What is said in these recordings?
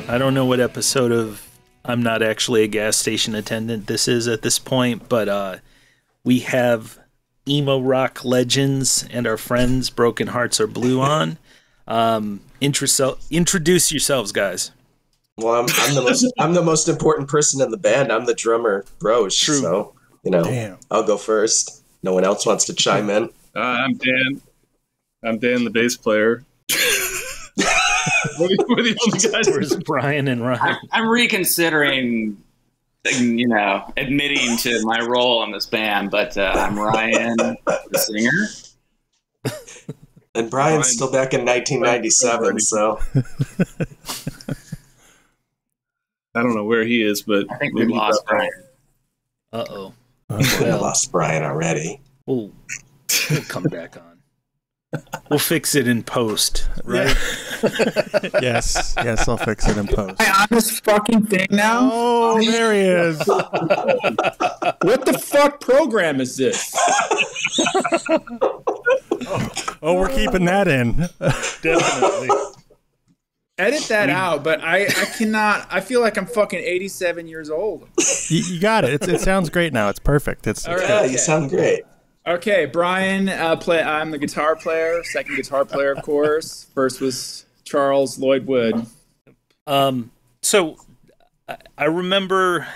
I don't know what episode of I'm Not Actually a Gas Station Attendant this is at this point, but we have emo rock legends and our friends Broken Hearts Are Blue on. Introduce yourselves, guys. Well, I'm the most important person in the band. I'm the drummer, Broche. True. So, you know, Damn. I'll go first. No one else wants to chime in. I'm Dan. I'm Dan, the bass player. We're the only guys. Where's Brian and Ryan? I'm reconsidering, admitting to my role in this band, but I'm Ryan, the singer. And Brian's still back in 1997, so. I don't know where he is, but I think we lost Brian. Uh-oh. We lost Brian already. We'll come back on. We'll fix it in post, right? Yes, I'll fix it in post. Am I on this fucking thing now? Oh, there he is. What the fuck program is this? Oh, we're keeping that in. Definitely. Edit that out, but I cannot. I feel like I'm fucking 87 years old. You got it. It sounds great now. It's perfect. It's All right. Yeah, you sound great. Okay, Brian, I'm the guitar player, second guitar player, of course. First was Charles Lloyd Wood. So I remember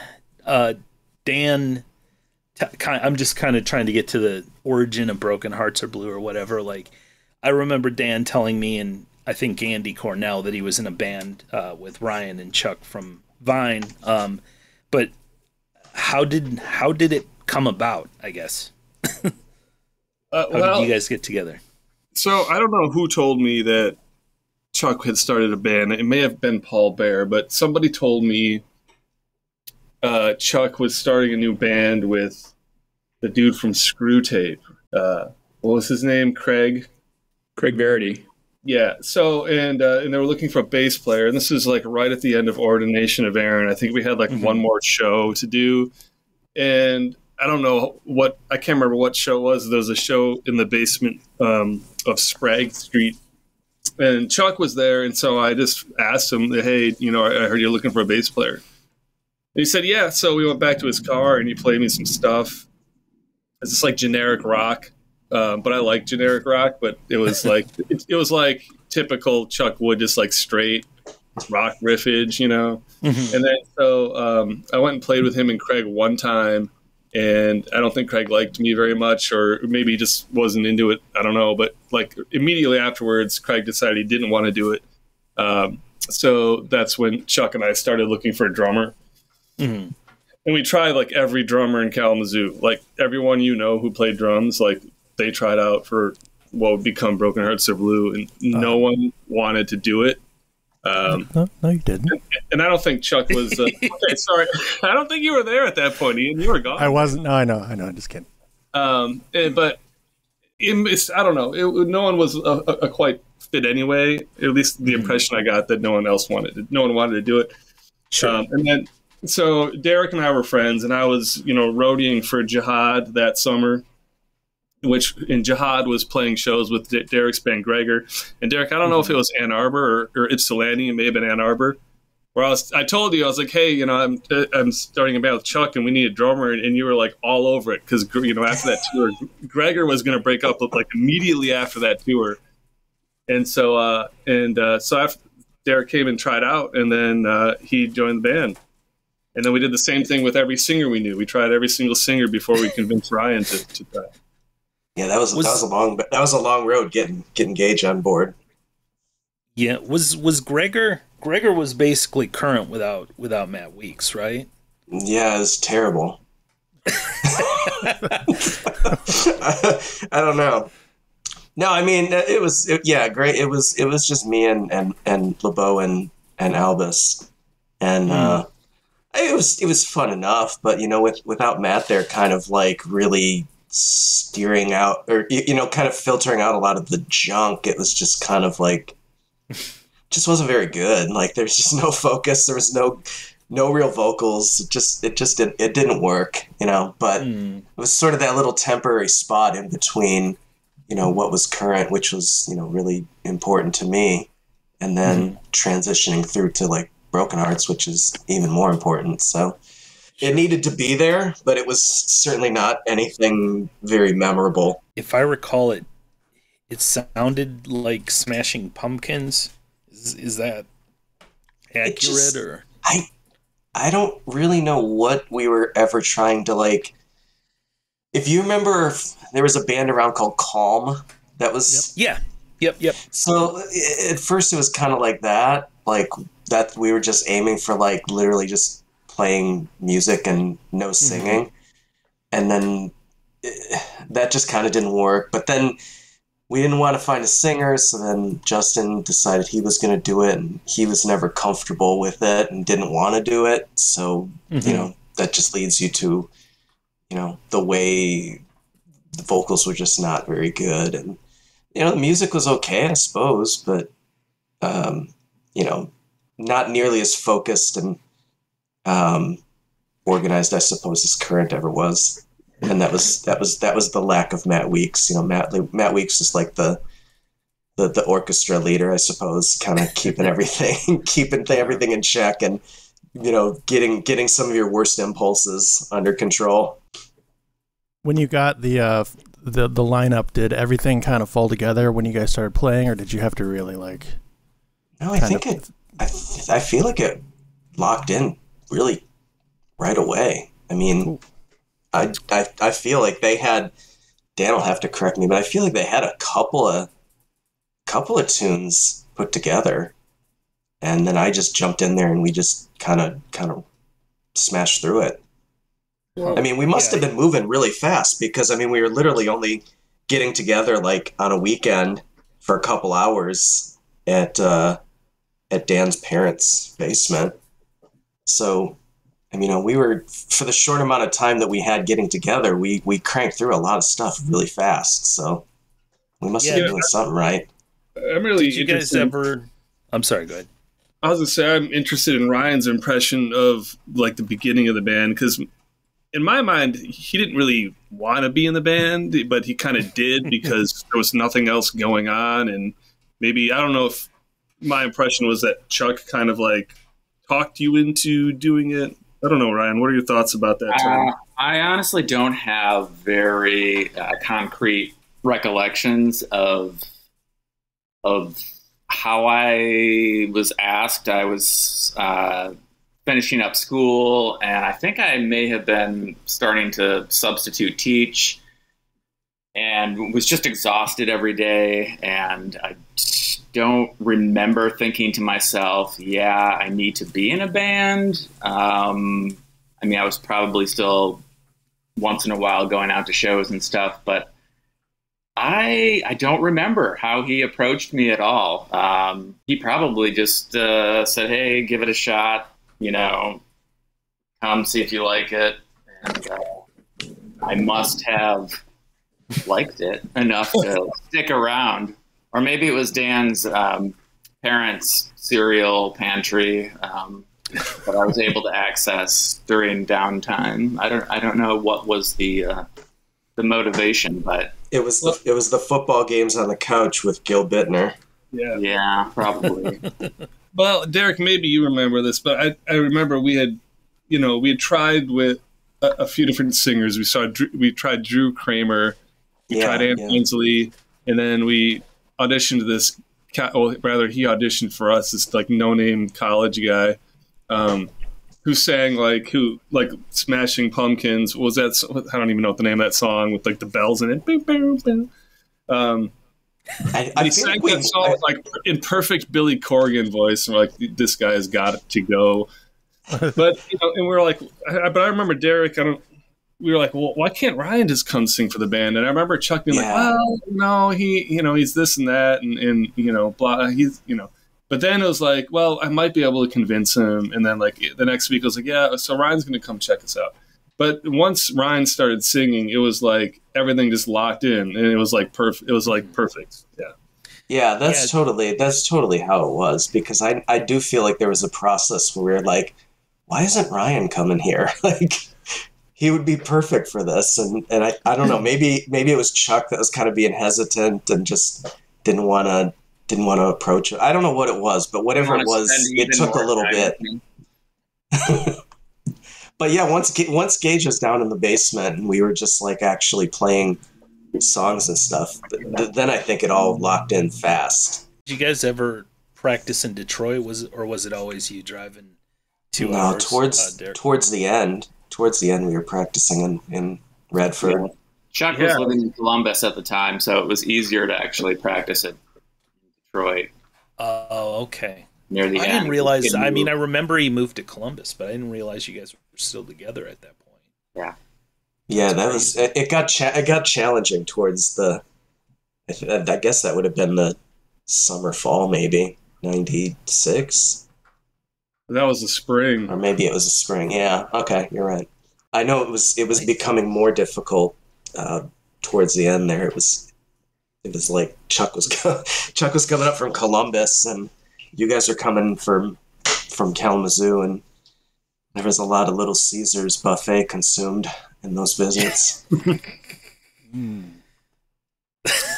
Dan. I'm just kind of trying to get to the origin of Broken Hearts Are Blue or whatever. Like, I remember Dan telling me, and I think Andy Cornell, that he was in a band with Ryan and Chuck from Vine. But how did it come about, I guess? How did you guys get together? So I don't know who told me that Chuck had started a band. It may have been Paul Bear, but somebody told me Chuck was starting a new band with the dude from Screw Tape. What was his name? Craig Verity. Yeah. So and they were looking for a bass player, and this is like right at the end of Ordination of Aaron. I think we had like one more show to do, and I don't know I can't remember what show it was. There was a show in the basement of Sprague Street, and Chuck was there. And so I just asked him, hey, I heard you're looking for a bass player. And he said, yeah. So we went back to his car and he played me some stuff. It's just like generic rock. But I like generic rock, but it was like, it was like typical Chuck Wood, just like straight rock riffage, And then so I went and played with him and Craig one time. And I don't think Craig liked me very much, or maybe he just wasn't into it. I don't know. But like immediately afterwards, Craig decided he didn't want to do it. So that's when Chuck and I started looking for a drummer. Mm-hmm. And we tried like every drummer in Kalamazoo, like everyone who played drums, like they tried out for what would become Broken Hearts Are Blue, and no one wanted to do it. No, you didn't. And I don't think Chuck was. Okay, sorry, I don't think you were there at that point, Ian. You were gone. I wasn't. No, I know. I'm just kidding. But I don't know. No one was a quite fit anyway. At least the impression I got that no one wanted to do it. Sure. And then so Derek and I were friends, and I was roadieing for Jihad that summer. In Jihad was playing shows with Derek's band Gregor. And Derek, I don't know if it was Ann Arbor or Ypsilanti. It may have been Ann Arbor. Where I told you, I was like, hey, I'm starting a band with Chuck and we need a drummer. And you were like all over it because, after that tour, Gregor was going to break up like immediately after that tour. And so after Derek came and tried out, and then he joined the band. And then we did the same thing with every singer we knew. We tried every single singer before we convinced Ryan to try. Yeah, that was a long road getting Gage on board. Yeah, was Gregor was basically Current without Matt Weeks, right? Yeah, it was terrible. I don't know. No, I mean it was great. It was just me and LeBeau and Albus, and it was fun enough. But without Matt there, kind of like really steering out, or kind of filtering out a lot of the junk. It was just kind of like, just wasn't very good. Like there's just no focus. There was no real vocals. It didn't work, but it was sort of that little temporary spot in between, what was Current, which was, really important to me. And then transitioning through to like Broken Hearts, which is even more important. So it needed to be there, but it was certainly not anything very memorable. If I recall it, it sounded like Smashing Pumpkins. Is that accurate or? I don't really know what we were ever trying to like. If you remember, there was a band around called Calm that was. Yep. Yeah. Yep. So at first it was kind of like that we were just aiming for like literally just playing music and no singing. And then that just kind of didn't work. But then we didn't want to find a singer, so then Justin decided he was going to do it, and he was never comfortable with it and didn't want to do it. So, that just leads you to, the way the vocals were just not very good. And, the music was okay, I suppose, but, not nearly as focused and organized, I suppose, as Current ever was. And that was the lack of Matt Weeks. Matt Weeks is like the orchestra leader, I suppose, kind of keeping everything in check and getting some of your worst impulses under control. When you got the lineup, did everything kind of fall together when you guys started playing, or did you have to really like? No, I feel like it locked in really right away. I mean. Cool. I feel like they had, Dan will have to correct me, but I feel like they had a couple of tunes put together, and then I just jumped in there and we just kind of smashed through it. Well, I mean, we must have been moving really fast because we were literally only getting together like on a weekend for a couple hours at Dan's parents' basement. So. We were, for the short amount of time that we had getting together, we cranked through a lot of stuff really fast. So we must have been doing something right. I'm really Did you guys ever... I'm sorry, go ahead. I was going to say, I'm interested in Ryan's impression of like the beginning of the band, because in my mind, he didn't really want to be in the band, but he kind of did because there was nothing else going on. And maybe, I don't know if my impression was that Chuck kind of like talked you into doing it. I don't know, Ryan. What are your thoughts about that time? I honestly don't have very concrete recollections of how I was asked. I was finishing up school, and I think I may have been starting to substitute teach, and was just exhausted every day. And I don't remember thinking to myself, yeah, I need to be in a band. I was probably still once in a while going out to shows and stuff, but I don't remember how he approached me at all. He probably just said, hey, give it a shot, come see if you like it. And I must have liked it enough to stick around. Or maybe it was Dan's parents' cereal pantry that I was able to access during downtime. I don't know what was the motivation, but it was the football games on the couch with Gil Bittner. Yeah, probably. Well, Derek, maybe you remember this, but I remember we had tried with a few different singers. We tried Drew Kramer, we tried Ann Hensley, and then we auditioned this, he auditioned for us, this like no-name college guy who sang like Smashing Pumpkins. What was that? I don't even know what the name of that song with like the bells in it. Boom, boom, boom. He sang that song like in perfect Billy Corgan voice, and we're like, this guy has got to go. But and we were like, but I remember Derek. We were like, well, why can't Ryan just come sing for the band? And I remember Chuck being like, well, no, he's this and that, and blah, he's. But then it was like, well, I might be able to convince him. And then like the next week, I was like, yeah, so Ryan's going to come check us out. But once Ryan started singing, it was like everything just locked in, and it was like perfect. It was like perfect. Yeah. Yeah, that's totally how it was, because I do feel like there was a process where we were like, why isn't Ryan coming here? Like, he would be perfect for this. And I don't know, maybe it was Chuck that was kind of being hesitant and just didn't want didn't want to approach it. I don't know what it was, but whatever it was, it took a little bit. But yeah, once Gage was down in the basement and we were just like actually playing songs and stuff, then I think it all locked in fast. Did you guys ever practice in Detroit? Was it always you driving 2 hours? Towards the end. Towards the end, we were practicing in Redford. Yeah. Chuck was living in Columbus at the time, so it was easier to actually practice in Detroit. Oh, okay. Near the end. I didn't realize. I mean, I remember he moved to Columbus, but I didn't realize you guys were still together at that point. Yeah. Yeah, that was it. Got challenging towards the. I guess that would have been the summer, fall, maybe 96. That was the spring, or maybe it was the spring. Yeah. Okay, you're right. I know it was becoming more difficult towards the end. There, it was like Chuck was coming up from Columbus, and you guys are coming from Kalamazoo, and there was a lot of Little Caesars buffet consumed in those visits.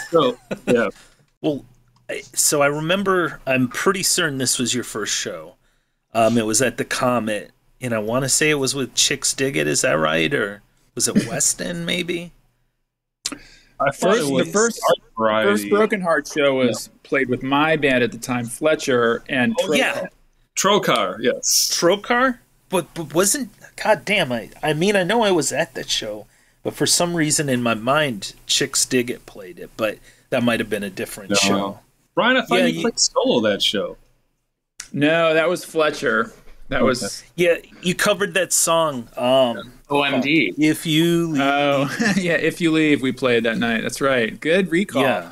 So, yeah. Well, so I remember, I'm pretty certain this was your first show. It was at the Comet, and I want to say it was with Chicks Dig It. Is that right? Or was it West End, maybe? The first Broken Heart show was played with my band at the time, Fletcher and Trokar. Yeah. Trokar, yes. Trokar? But wasn't... God damn, I mean, I know I was at that show, but for some reason in my mind, Chicks Dig It played it, but that might have been a different show. Brian, I thought you played solo that show. No, that was Fletcher. That was... Yeah, you covered that song. OMD. If You Leave. Oh, yeah, If You Leave, we played that night. That's right. Good recall. Yeah.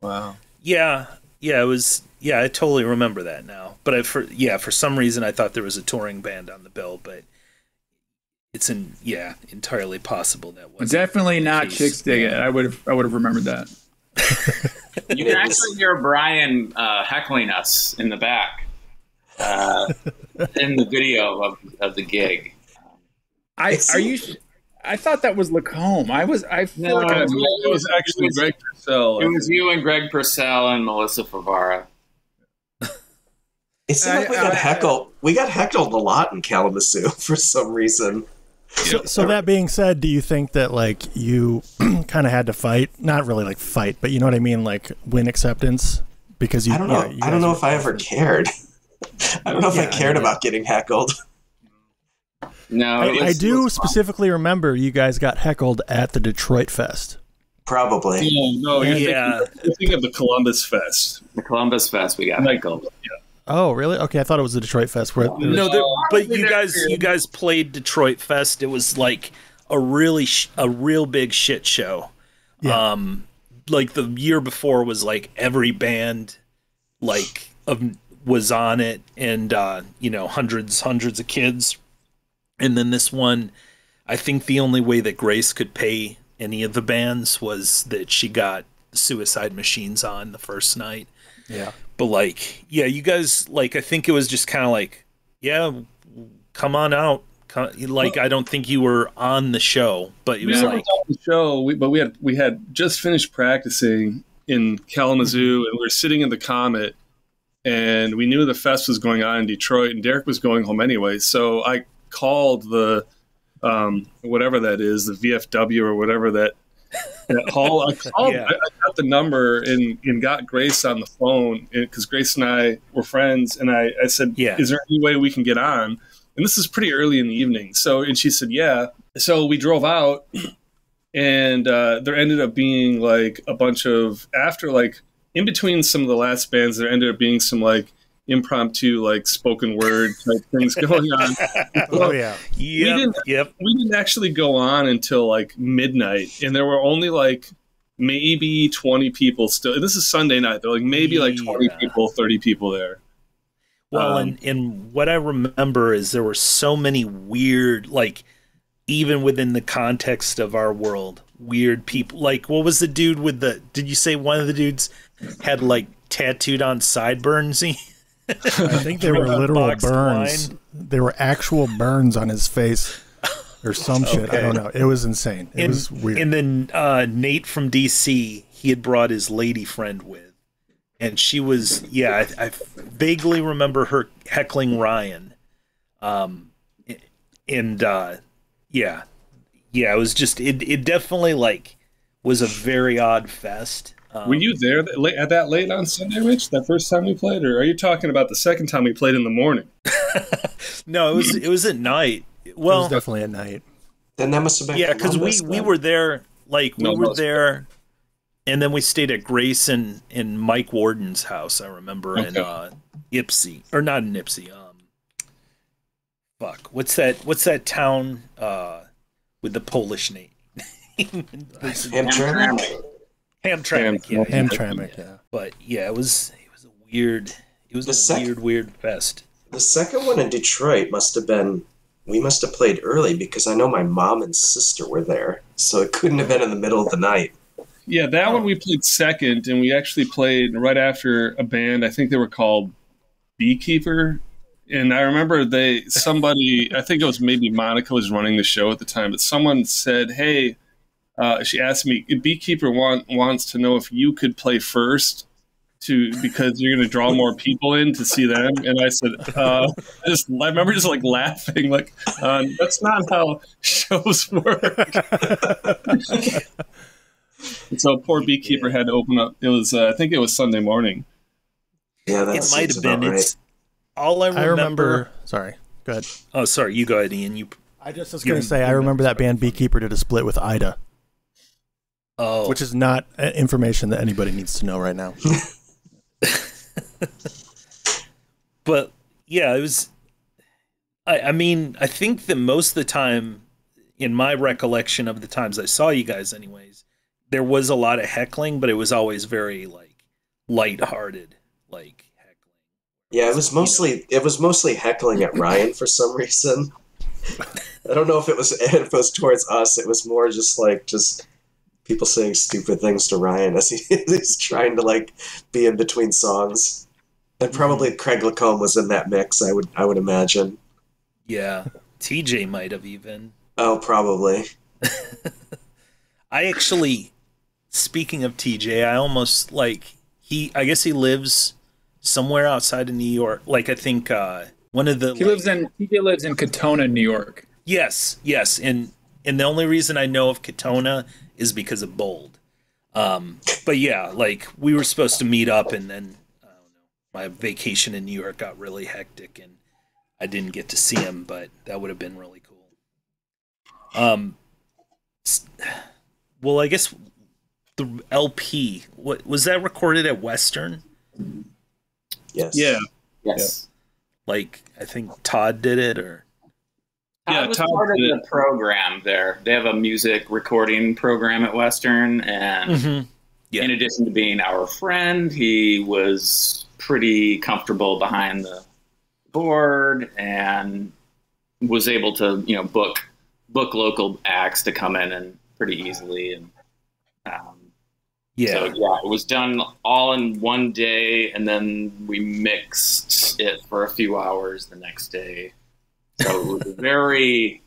Wow. Yeah, it was... Yeah, I totally remember that now. But for some reason, I thought there was a touring band on the bill, but it's entirely possible that was definitely not Chicks Dig It. I would have remembered that. You can actually hear Brian heckling us in the back in the video of the gig. I thought that was Lacombe. It was actually Greg Purcell. It was you and Greg Purcell and Melissa Favara. It seemed like we got heckled. We got heckled a lot in Kalamazoo for some reason. So that being said, do you think that like you kind of had to fight? Not really like fight, but you know what I mean, like win acceptance because you. I don't know. I don't know if I ever cared. I don't know if I cared about getting heckled. No, I do specifically remember you guys got heckled at the Detroit Fest. Probably. You're thinking of the Columbus Fest. The Columbus Fest, we got heckled. Yeah. Oh, really? Okay, I thought it was the Detroit Fest. But you guys played Detroit Fest. It was like a real big shit show. Yeah. Like the year before was like every band was on it, and hundreds of kids. And then this one, I think the only way that Grace could pay any of the bands was that she got Suicide Machines on the first night. Yeah. But you guys, I think it was just kind of like, yeah, come on out. I don't think you were on the show, but it was on the show. But we had just finished practicing in Kalamazoo, and we were sitting in the Comet, and we knew the fest was going on in Detroit, and Derek was going home anyway. So I called the whatever that is, the VFW or whatever that hall. I got the number and got Grace on the phone because Grace and I were friends, and I said, is there any way we can get on? And this is pretty early in the evening. And she said, yeah. So we drove out, and there ended up being like a bunch of, after in between some of the last bands, there ended up being some impromptu spoken word type things going on. Oh yeah. We didn't actually go on until midnight, and there were only maybe 20 people still. And this is Sunday night. There were maybe 20 people, 30 people there. Well, and what I remember is there were so many weird, even within the context of our world, weird people. What was the dude with did you say one of the dudes had tattooed on sideburns? I think they were literal burns. They were actual burns on his face or some shit. I don't know. It was insane. It was weird. And then Nate from DC, he had brought his lady friend with. and she was I vaguely remember her heckling Ryan, and yeah, it was just it definitely like was a very odd fest. Were you there at that late on Sunday, Rich? That first time we played, or are you talking about the second time we played in the morning? No, it was at night. Well, it was definitely at night. Then that must have been because we were there. Like we were there, and then we stayed at Grace and in Mike Warden's house. I remember in Ipsy, or not in Ipsy. Fuck, what's that town with the Polish name? Hamtramck. Hamtramck, yeah. But yeah, it was a weird fest. The second one in Detroit must have been. We must have played early because I know my mom and sister were there, so it couldn't have been in the middle of the night. Yeah, that one we played second, and we actually played right after a band. I think they were called Beekeeper, and I remember somebody, I think it was maybe Monica was running the show at the time, but someone said, "Hey," she asked me, "Beekeeper wants to know if you could play first." Because you're going to draw more people in to see them, and I said, I remember just like laughing, like that's not how shows work. And so poor Beekeeper had to open up. It was, I think it was Sunday morning. Yeah, it might have been. Right. It's all I remember. Sorry, go ahead. Oh, sorry, you go ahead, Ian. I just was going to say, I remember that band Beekeeper did a split with Ida. Oh, which is not information that anybody needs to know right now. But yeah, it was. I mean, I think that most of the time, in my recollection of the times I saw you guys, anyways, there was a lot of heckling, but it was always very like lighthearted, like heckling. Yeah, it was mostly heckling at Ryan for some reason. I don't know if it was towards us. It was more just people saying stupid things to Ryan as he's trying to like be in between songs. And probably Craig Lacombe was in that mix, I would imagine. Yeah. TJ might have even. Oh, probably. I actually, speaking of TJ, I almost I guess he lives somewhere outside of New York. Like I think TJ lives in Katona, New York. Yes. And the only reason I know of Katona is because of Bold. But yeah, like we were supposed to meet up, and then I don't know, my vacation in New York got really hectic and I didn't get to see him, but that would have been really cool. Well, I guess the LP, what was that recorded at Western? Yes. Yeah. Yes. Like I think Todd did it, or I was part of the program there. They have a music recording program at Western, and in addition to being our friend, he was pretty comfortable behind the board and was able to, book local acts to come in and pretty easily. And so it was done all in one day, and then we mixed it for a few hours the next day. So it was a very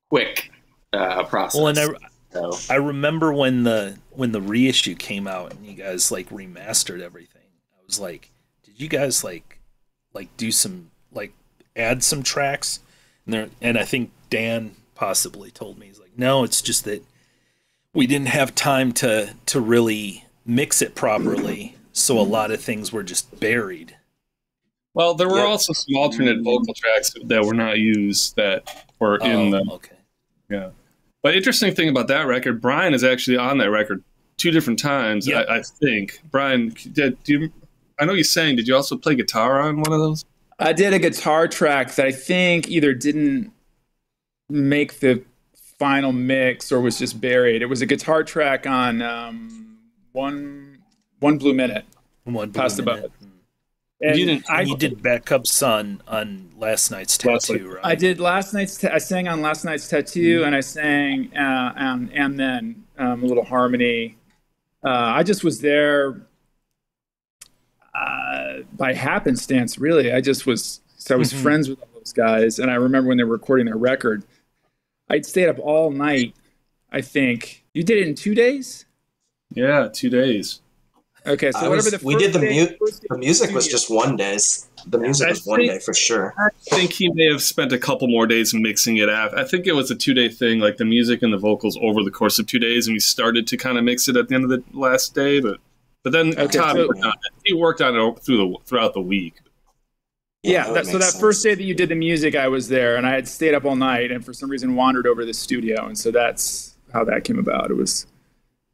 quick process. Well, and I remember when the reissue came out and you guys like remastered everything. I was like, did you guys like do some add some tracks? And I think Dan possibly told me, he's like, no, it's just that we didn't have time to really mix it properly, so a lot of things were just buried. Well, there were also some alternate vocal tracks that were not used that were in the. Okay. Yeah. But interesting thing about that record, Brian is actually on that record 2 different times, I think. Brian, I know you sang. Did you also play guitar on one of those? I did a guitar track that I think either didn't make the final mix or was just buried. It was a guitar track on One Blue Minute. Past the Bucket. And you did Backups on Last Night's Tattoo, right? I did I sang on Last Night's Tattoo, and I sang and then a little harmony. I just was there by happenstance, really. I was friends with all those guys, and I remember when they were recording their record, I'd stayed up all night. I think you did it in 2 days. Yeah, 2 days. Okay, so whatever the we first did the day, the music was just one day. The music was one day for sure. I think he may have spent a couple more days mixing it after. I think it was a 2-day thing, like the music and the vocals over the course of 2 days, and we started to kind of mix it at the end of the last day. But then Todd worked on it. He worked on it throughout the week. Yeah, so that first day that you did the music, I was there, and I had stayed up all night, and for some reason wandered over to the studio, and so that's how that came about. It was,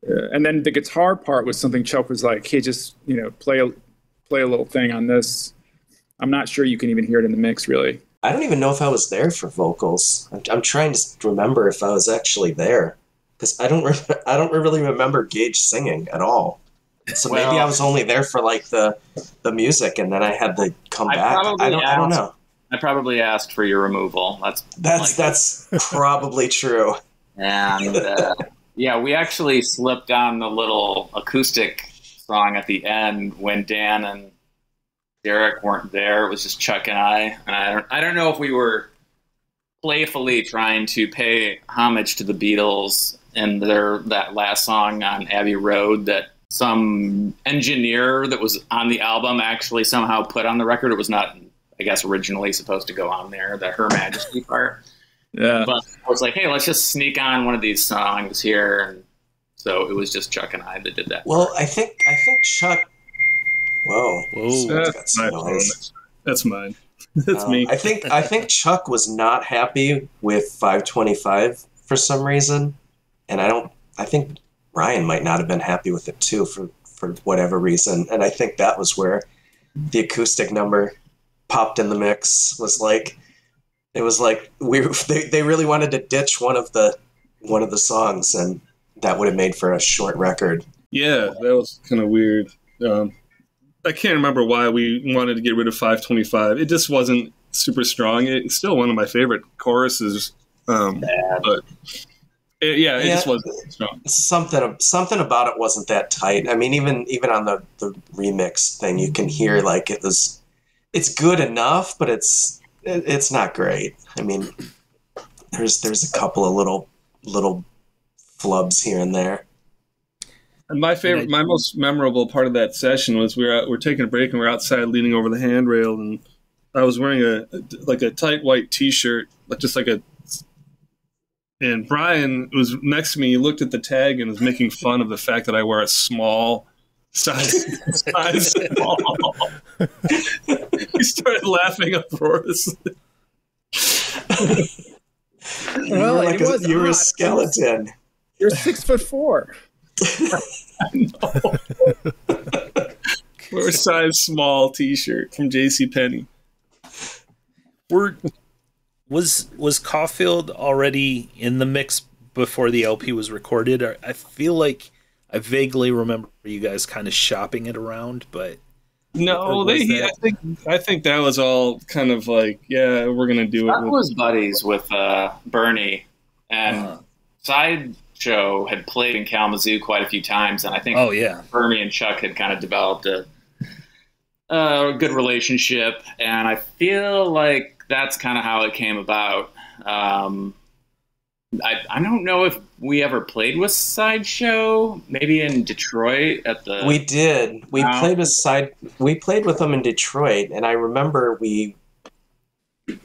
and then the guitar part was something Chuck was like, "Hey, just play a little thing on this." I'm not sure you can even hear it in the mix, really. I don't even know if I was there for vocals. I'm trying to remember if I was actually there, because I don't really remember Gage singing at all. So maybe I was only there for like the music, and then I had to come back. I don't know. I probably asked for your removal. That's probably true. And yeah, we actually slipped on the little acoustic song at the end when Dan and Derek weren't there. It was just Chuck and I. And I don't know if we were playfully trying to pay homage to the Beatles and that last song on Abbey Road that some engineer that was on the album actually somehow put on the record. It was not, I guess, originally supposed to go on there, the Her Majesty part. Yeah. But I was like, hey, let's just sneak on one of these songs here. And so it was just Chuck and I that did that. Well, I think Chuck. Whoa. That's my noise. That's mine. That's me. I think Chuck was not happy with 525 for some reason, and I think Ryan might not have been happy with it too for whatever reason. And I think that was where the acoustic number popped in the mix. It was like they really wanted to ditch one of the songs, and that would have made for a short record. Yeah, that was kind of weird. I can't remember why we wanted to get rid of 525. It just wasn't super strong. It's still one of my favorite choruses, but it just wasn't strong. Something about it wasn't that tight. I mean, even on the remix thing, you can hear like it's good enough, but it's not great. I mean, there's a couple of little flubs here and there. And my most memorable part of that session was we're taking a break and we're outside leaning over the handrail, and I was wearing a tight white T-shirt, and Brian was next to me. He looked at the tag and was making fun of the fact that I wear a small size small. He started laughing uproariously. Well, you were a skeleton. You're 6'4". I know. Wear a size small T-shirt from JCPenney. Was Caulfield already in the mix before the LP was recorded? I feel like I vaguely remember you guys kind of shopping it around, but no, I think that was all kind of like, yeah, we're gonna do it. I was buddies with Bernie, and Sideshow had played in Kalamazoo quite a few times, and I think Bernie and Chuck had kind of developed a good relationship, and I feel like that's kind of how it came about. I don't know if we ever played with Sideshow, maybe in Detroit at the... We did. We played with them in Detroit, and I remember we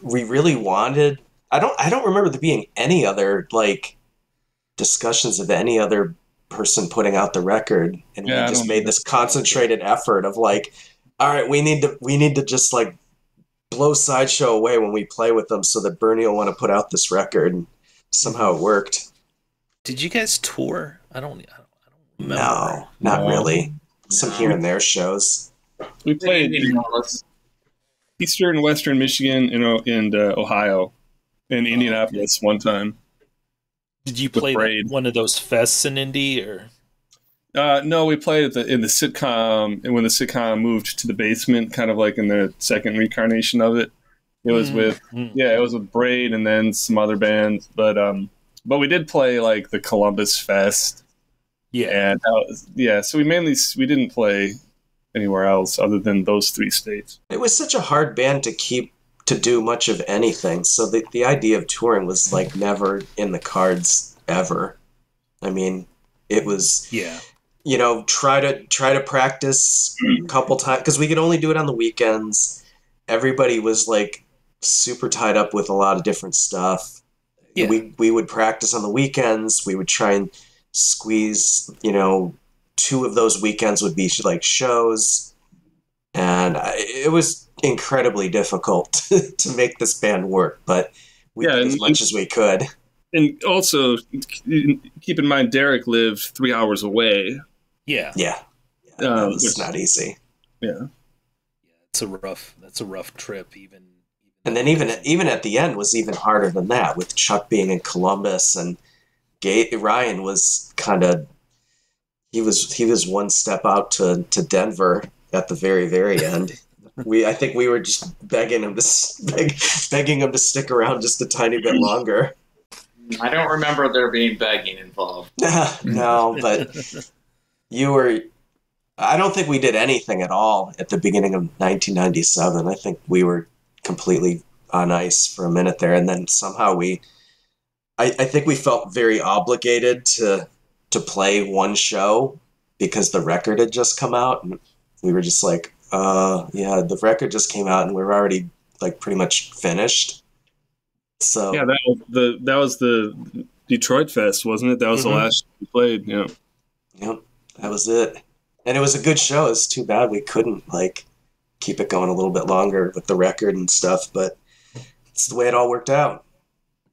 really wanted... I don't remember there being any other like discussions of any other person putting out the record, and we just made this concentrated effort of like, all right, we need to just like blow Sideshow away when we play with them, so that Bernie will want to put out this record. And somehow it worked. Did you guys tour? I don't remember. No, not really. Some here and there shows. We played Eastern and Western Michigan and Ohio and Indianapolis one time. Did you play one of those fests in Indy or? No, we played in the sitcom, and when the sitcom moved to the basement, kind of like in the second reincarnation of it. It was it was with Braid and then some other bands, but we did play like the Columbus Fest. Yeah, and so we didn't play anywhere else other than those three states. It was such a hard band to do much of anything, so the idea of touring was like never in the cards ever. I mean, it was try to practice a couple times because we could only do it on the weekends. Everybody was like super tied up with a lot of different stuff. Yeah. We would practice on the weekends. We would try and squeeze, 2 of those weekends would be like shows, and it was incredibly difficult to make this band work, but we did as much as we could. And also, keep in mind, Derek lived 3 hours away. Yeah. That was not easy. Yeah. That's a rough trip, even. And then even at the end was even harder than that, with Chuck being in Columbus, and Ryan was kind of he was one step out to Denver at the very, very end. I think we were just begging him to stick around just a tiny bit longer. I don't remember there being begging involved. No, but you were. I don't think we did anything at all at the beginning of 1997. I think we were completely on ice for a minute there, and then somehow I think we felt very obligated to play one show because the record had just come out, and we were just like, the record just came out and we're already like pretty much finished. So yeah, that was the Detroit Fest, wasn't it? That was the last show we played. Yeah. Yep, that was it. And it was a good show. It's too bad we couldn't like keep it going a little bit longer with the record and stuff, but it's the way it all worked out.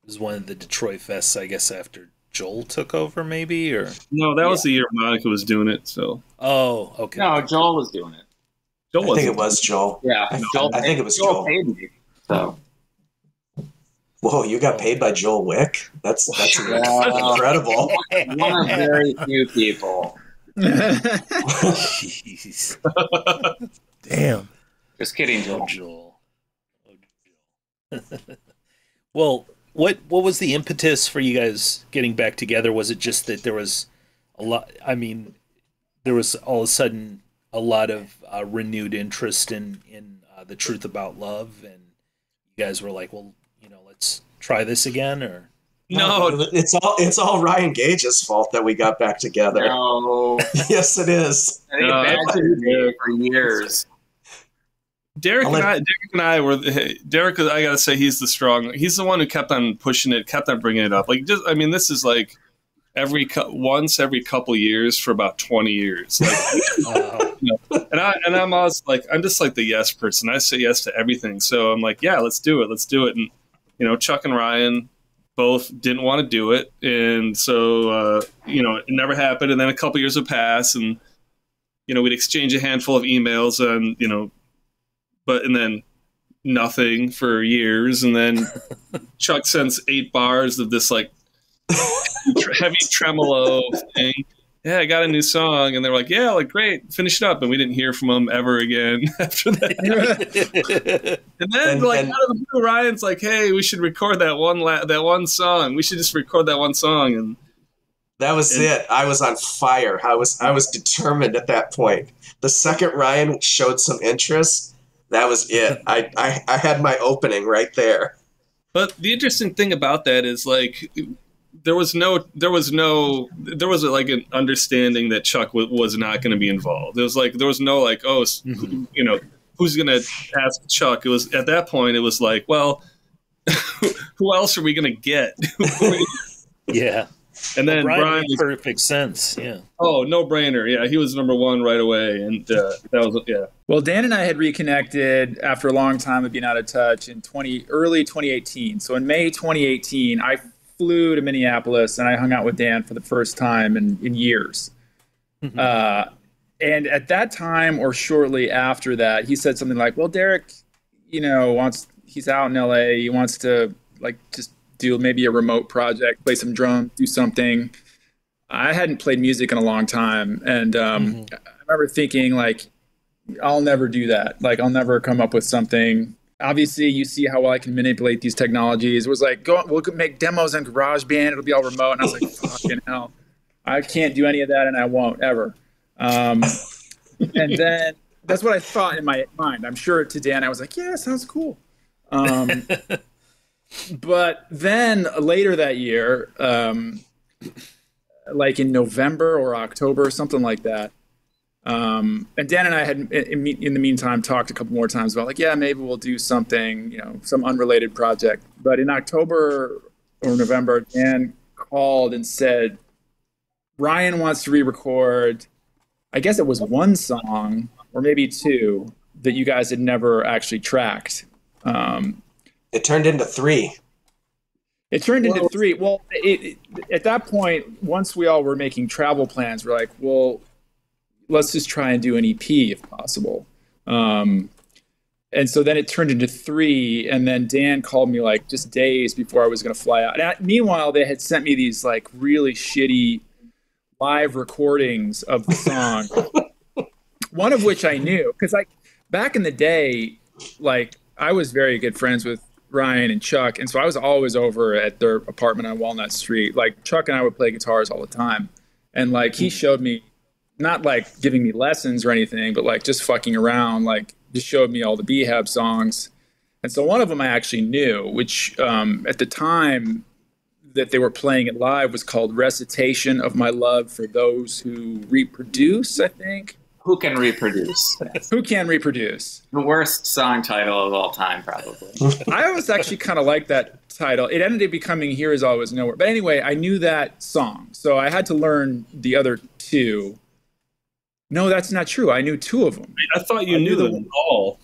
It was one of the Detroit Fests, I guess, after Joel took over, maybe, or no, that was the year Monica was doing it. So okay. No, Joel was doing it. I think it was Joel. Yeah, I think it was Joel. Paid me, so. Whoa, you got paid by Joel Wick? That's incredible. One of very few people. Jeez. Damn. Just kidding, Joel. Well, what was the impetus for you guys getting back together? Was it just that there was a lot? I mean, there was all of a sudden a lot of renewed interest in the truth about love, and you guys were like, well, let's try this again, or no? It's all Ryan Gage's fault that we got back together. No. Yes, it is. For years. Derek and I were. Derek, I gotta say, he's the one who kept on pushing it, kept on bringing it up. Like, this is like every couple years for about 20 years. Like, and I'm always like, I'm just like the yes person. I say yes to everything. So I'm like, yeah, let's do it. And Chuck and Ryan both didn't want to do it, and so it never happened. And then a couple years would pass, and we'd exchange a handful of emails, and and then nothing for years, and then Chuck sends 8 bars of this like heavy tremolo thing. Yeah, I got a new song, and they're like, yeah, like great, finish it up, and we didn't hear from them ever again after that. And then out of the blue, Ryan's like, hey, we should record that one song. We should just record that one song, and that was it. I was on fire. I was determined at that point. The second Ryan showed some interest, that was it. I had my opening right there. But the interesting thing about that is like there was like an understanding that Chuck was not going to be involved. There was no like, who's going to ask Chuck? It was at that point. It was like, well, who else are we going to get? Yeah. And then Brian made perfect sense. Yeah. Oh, no brainer. Yeah, he was number one right away, and that was yeah. Well, Dan and I had reconnected after a long time of being out of touch in early 2018. So in May 2018, I flew to Minneapolis and I hung out with Dan for the first time in years. Mm-hmm. And at that time, or shortly after that, he said something like, "Well, Derek, he's out in LA. He wants to like just do maybe a remote project, play some drums, do something." I hadn't played music in a long time. And I remember thinking like, I'll never do that. Like, I'll never come up with something. Obviously, you see how well I can manipulate these technologies. It was like, we'll make demos in GarageBand. It'll be all remote. And I was like, fucking hell. I can't do any of that, and I won't ever. And then that's what I thought in my mind. I'm sure to Dan, I was like, yeah, sounds cool. But then later that year, like in November or October, something like that. And Dan and I had, in the meantime, talked a couple more times about like, yeah, maybe we'll do something, some unrelated project. But in October or November, Dan called and said, Ryan wants to re-record, I guess it was one song or maybe two that you guys had never actually tracked. It turned into three. It turned into three. Well, at that point, once we all were making travel plans, we're like, well, let's just try and do an EP if possible. And so then it turned into three. And then Dan called me like just days before I was going to fly out. Meanwhile, they had sent me these like really shitty live recordings of the song, one of which I knew. Because like back in the day, like I was very good friends with Ryan and Chuck. And so I was always over at their apartment on Walnut Street. Like Chuck and I would play guitars all the time. And like he showed me, not like giving me lessons or anything, but like just fucking around, like just showed me all the Behab songs. And so one of them I actually knew, which at the time that they were playing it live was called Recitation of My Love for Those Who Reproduce, I think. Who can reproduce? Who can reproduce? The worst song title of all time, probably. I always actually kind of liked that title. It ended up becoming Here Is Always Nowhere. But anyway, I knew that song. So I had to learn the other two. No, that's not true. I knew two of them. I thought you knew them all.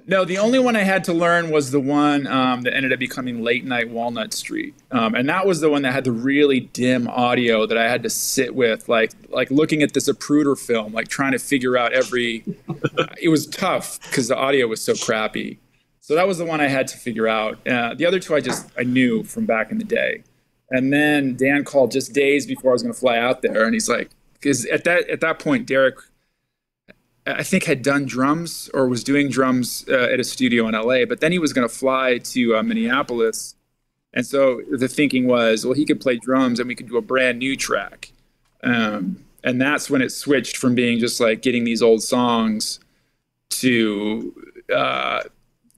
No, the only one I had to learn was the one that ended up becoming Late Night Walnut Street. And that was the one that had the really dim audio that I had to sit with, like looking at this Zapruder film, like trying to figure out it was tough because the audio was so crappy. So that was the one I had to figure out. The other two I knew from back in the day. And then Dan called just days before I was going to fly out there. And he's like, because at that point, Derek, I think, had done drums or was doing drums at a studio in LA, but then he was going to fly to Minneapolis. And so the thinking was, well, he could play drums and we could do a brand new track. And that's when it switched from being just like getting these old songs to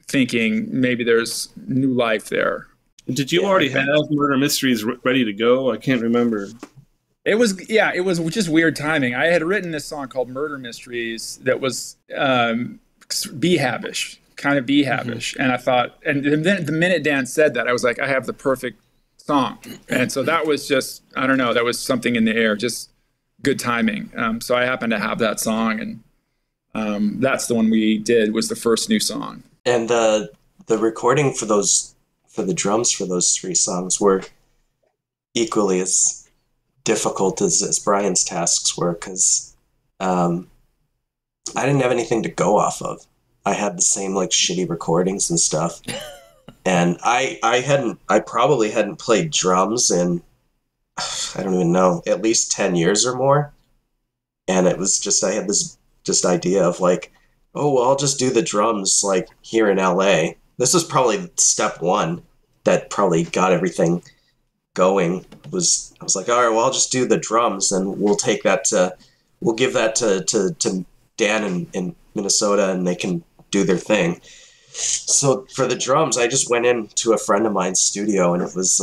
thinking maybe there's new life there. Did you already have Murder Mysteries ready to go? I can't remember. It was just weird timing. I had written this song called Murder Mysteries that was Behabish, kind of Behabish. And I thought, and then the minute Dan said that, I was like, I have the perfect song. And so that was just, I don't know, that was something in the air, just good timing. So I happened to have that song, and that's the one we did, was the first new song. And the recording for the drums for those three songs were equally as difficult as Brian's tasks were, because I didn't have anything to go off of. I had the same like shitty recordings and stuff, and I probably hadn't played drums in, I don't even know, at least 10 years or more. And it was just, I had this just idea of like, oh, well, I'll just do the drums like here in LA. This was probably step one that probably got everything going. I was like, all right, well, I'll just do the drums, and we'll give that to Dan in Minnesota, and they can do their thing. So for the drums, I just went into a friend of mine's studio, and it was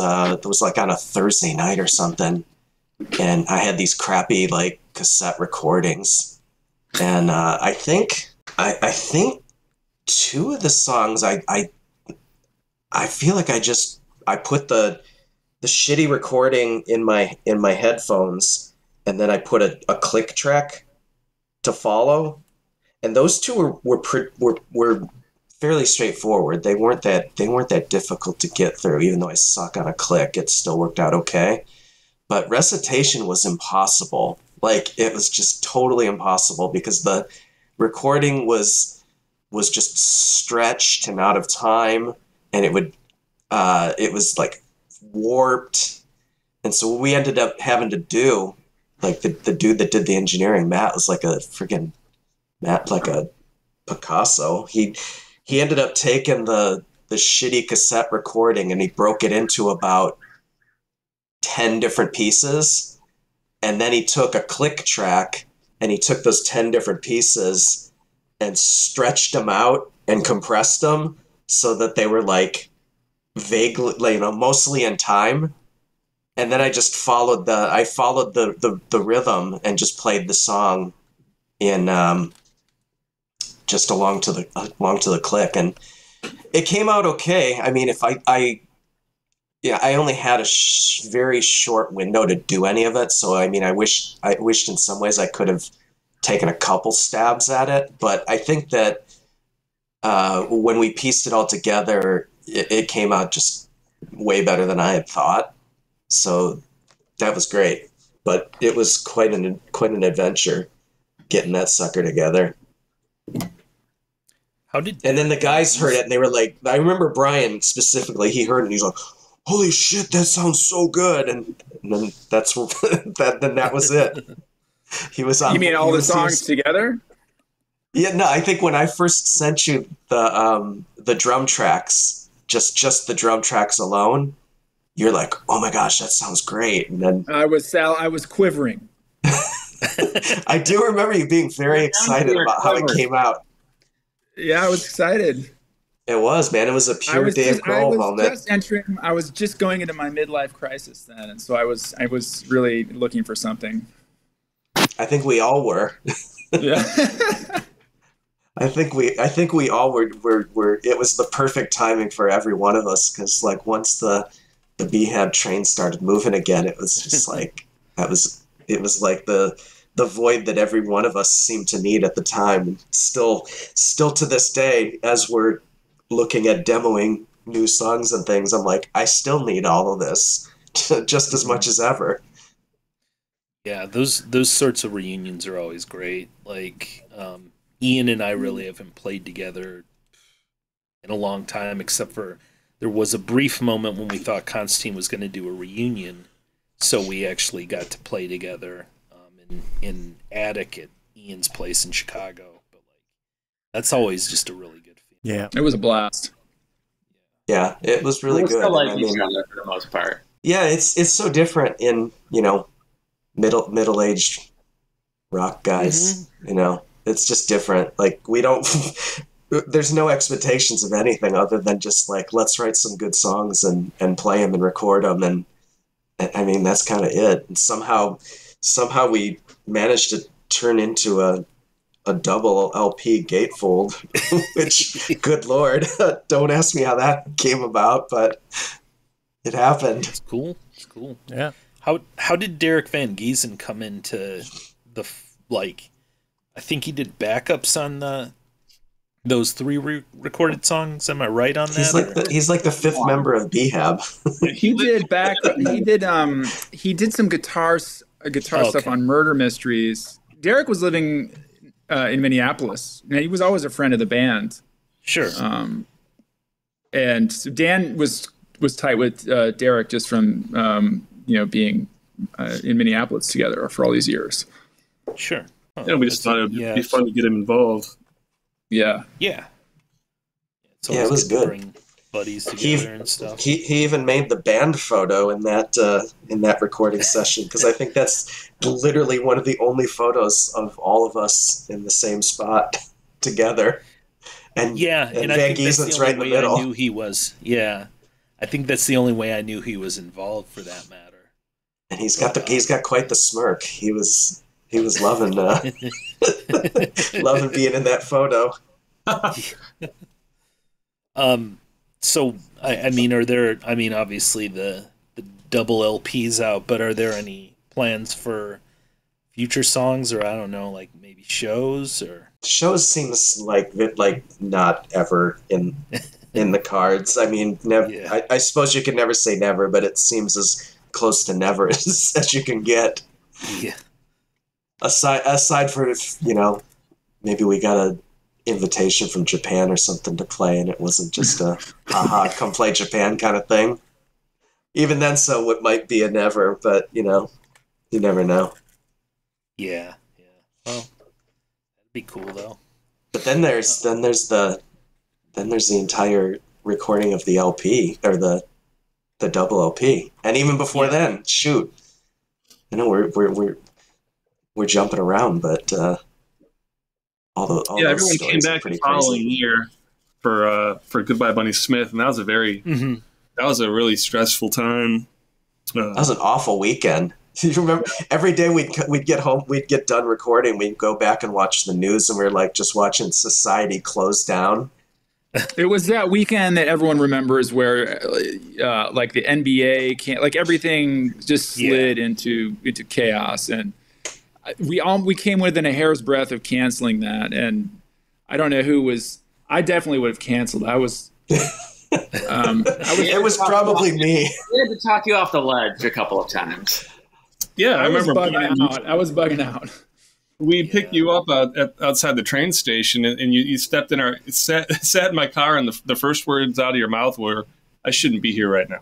like on a Thursday night or something, and I had these crappy like cassette recordings, and I think two of the songs I feel like I put the shitty recording in my headphones, and then I put a click track to follow, and those two were fairly straightforward. They weren't that difficult to get through. Even though I suck on a click, it still worked out okay. But Recitation was impossible. Like, it was just totally impossible because the recording was just stretched and out of time, and it was like warped. And so what we ended up having to do, like the dude that did the engineering, Matt, was like a Picasso. He ended up taking the shitty cassette recording, and he broke it into about 10 different pieces. And then he took a click track, and he took those 10 different pieces and stretched them out and compressed them so that they were like vaguely, mostly in time. and then I just followed the rhythm and just played the song in just along to the click, and it came out okay. I mean, if I only had a very short window to do any of it, so I mean, I wished in some ways I could have taken a couple stabs at it, but I think that when we pieced it all together, it came out just way better than I had thought. So that was great, but it was quite an adventure getting that sucker together. And then the guys heard it and they were like, I remember Brian specifically, he heard it and he's like, holy shit, that sounds so good. And then that was it. He was on. You mean all the songs together? Yeah, no, I think when I first sent you the drum tracks, just the drum tracks alone, you're like, oh my gosh, that sounds great. And then I was quivering. I do remember you being very excited about how it came out. Yeah, I was excited. It was, man. It was a pure Dave Grohl moment. I was just going into my midlife crisis then, and so I was really looking for something. I think we all were. Yeah. I think we all were. It was the perfect timing for every one of us, because like once the BHAB train started moving again, it was just like it was like the void that every one of us seemed to need at the time. And still to this day, as we're looking at demoing new songs and things, I'm like, I still need all of this just as much as ever. Yeah, those sorts of reunions are always great. Like Ian and I really haven't played together in a long time, except for there was a brief moment when we thought Constantine was going to do a reunion, so we actually got to play together in attic at Ian's place in Chicago. But like, that's always just a really good feeling. Yeah, it was a blast. Yeah, it was really good. Still like each other for the most part. Yeah, it's so different in middle-aged rock guys. Mm-hmm. It's just different. Like we don't. There's no expectations of anything other than just like, let's write some good songs and play them and record them, and I mean that's kind of it. And somehow we managed to turn into a double LP gatefold, which, good Lord, don't ask me how that came about, but it happened. It's cool. Yeah. How did Derek Van Giesen come into the I think he did backups on those 3 recorded songs. Am I right on that? He's like the 5th member of BHAB. He did backup. He did some guitar stuff on Murder Mysteries. Derek was living in Minneapolis. Now, he was always a friend of the band. Sure. And Dan was tight with Derek just from being in Minneapolis together for all these years. Sure. Oh, we just thought it would be fun to get him involved. Yeah. Yeah. It was good. Bring buddies together and stuff. He even made the band photo in that recording session, because I think that's literally one of the only photos of all of us in the same spot together. And and Van Giesen's right in the middle. I knew he was. Yeah, I think that's the only way I knew he was involved, for that matter. And he's got quite the smirk. He was loving loving being in that photo. So I mean, are there? I mean, obviously the double LP's out, but are there any plans for future songs, or I don't know, like maybe shows or? Shows seems like not ever in the cards. I mean, never. Yeah. I suppose you can never say never, but it seems as close to never as you can get. Yeah. Aside for maybe we got a invitation from Japan or something to play, and it wasn't just a haha come play Japan kind of thing. Even then, so it might be a never, but you never know. Yeah. Well, that'd be cool though. But then there's the entire recording of the LP, or the double LP, and even before then, shoot, we're jumping around, but all everyone came back the following year for Goodbye Bunny Smith, and that was a really stressful time. That was an awful weekend. You remember, every day we'd get home, we'd get done recording, we'd go back and watch the news, and we were like just watching society close down. It was that weekend that everyone remembers where, like the NBA can't, like everything just slid into chaos, and we came within a hair's breadth of canceling that, and I don't know who was. I definitely would have canceled. I was. It was probably me. We had to talk you off the ledge a couple of times. Yeah, I remember bugging out. I was bugging out. We picked you up outside the train station, and you stepped in sat in my car, and the first words out of your mouth were, "I shouldn't be here right now."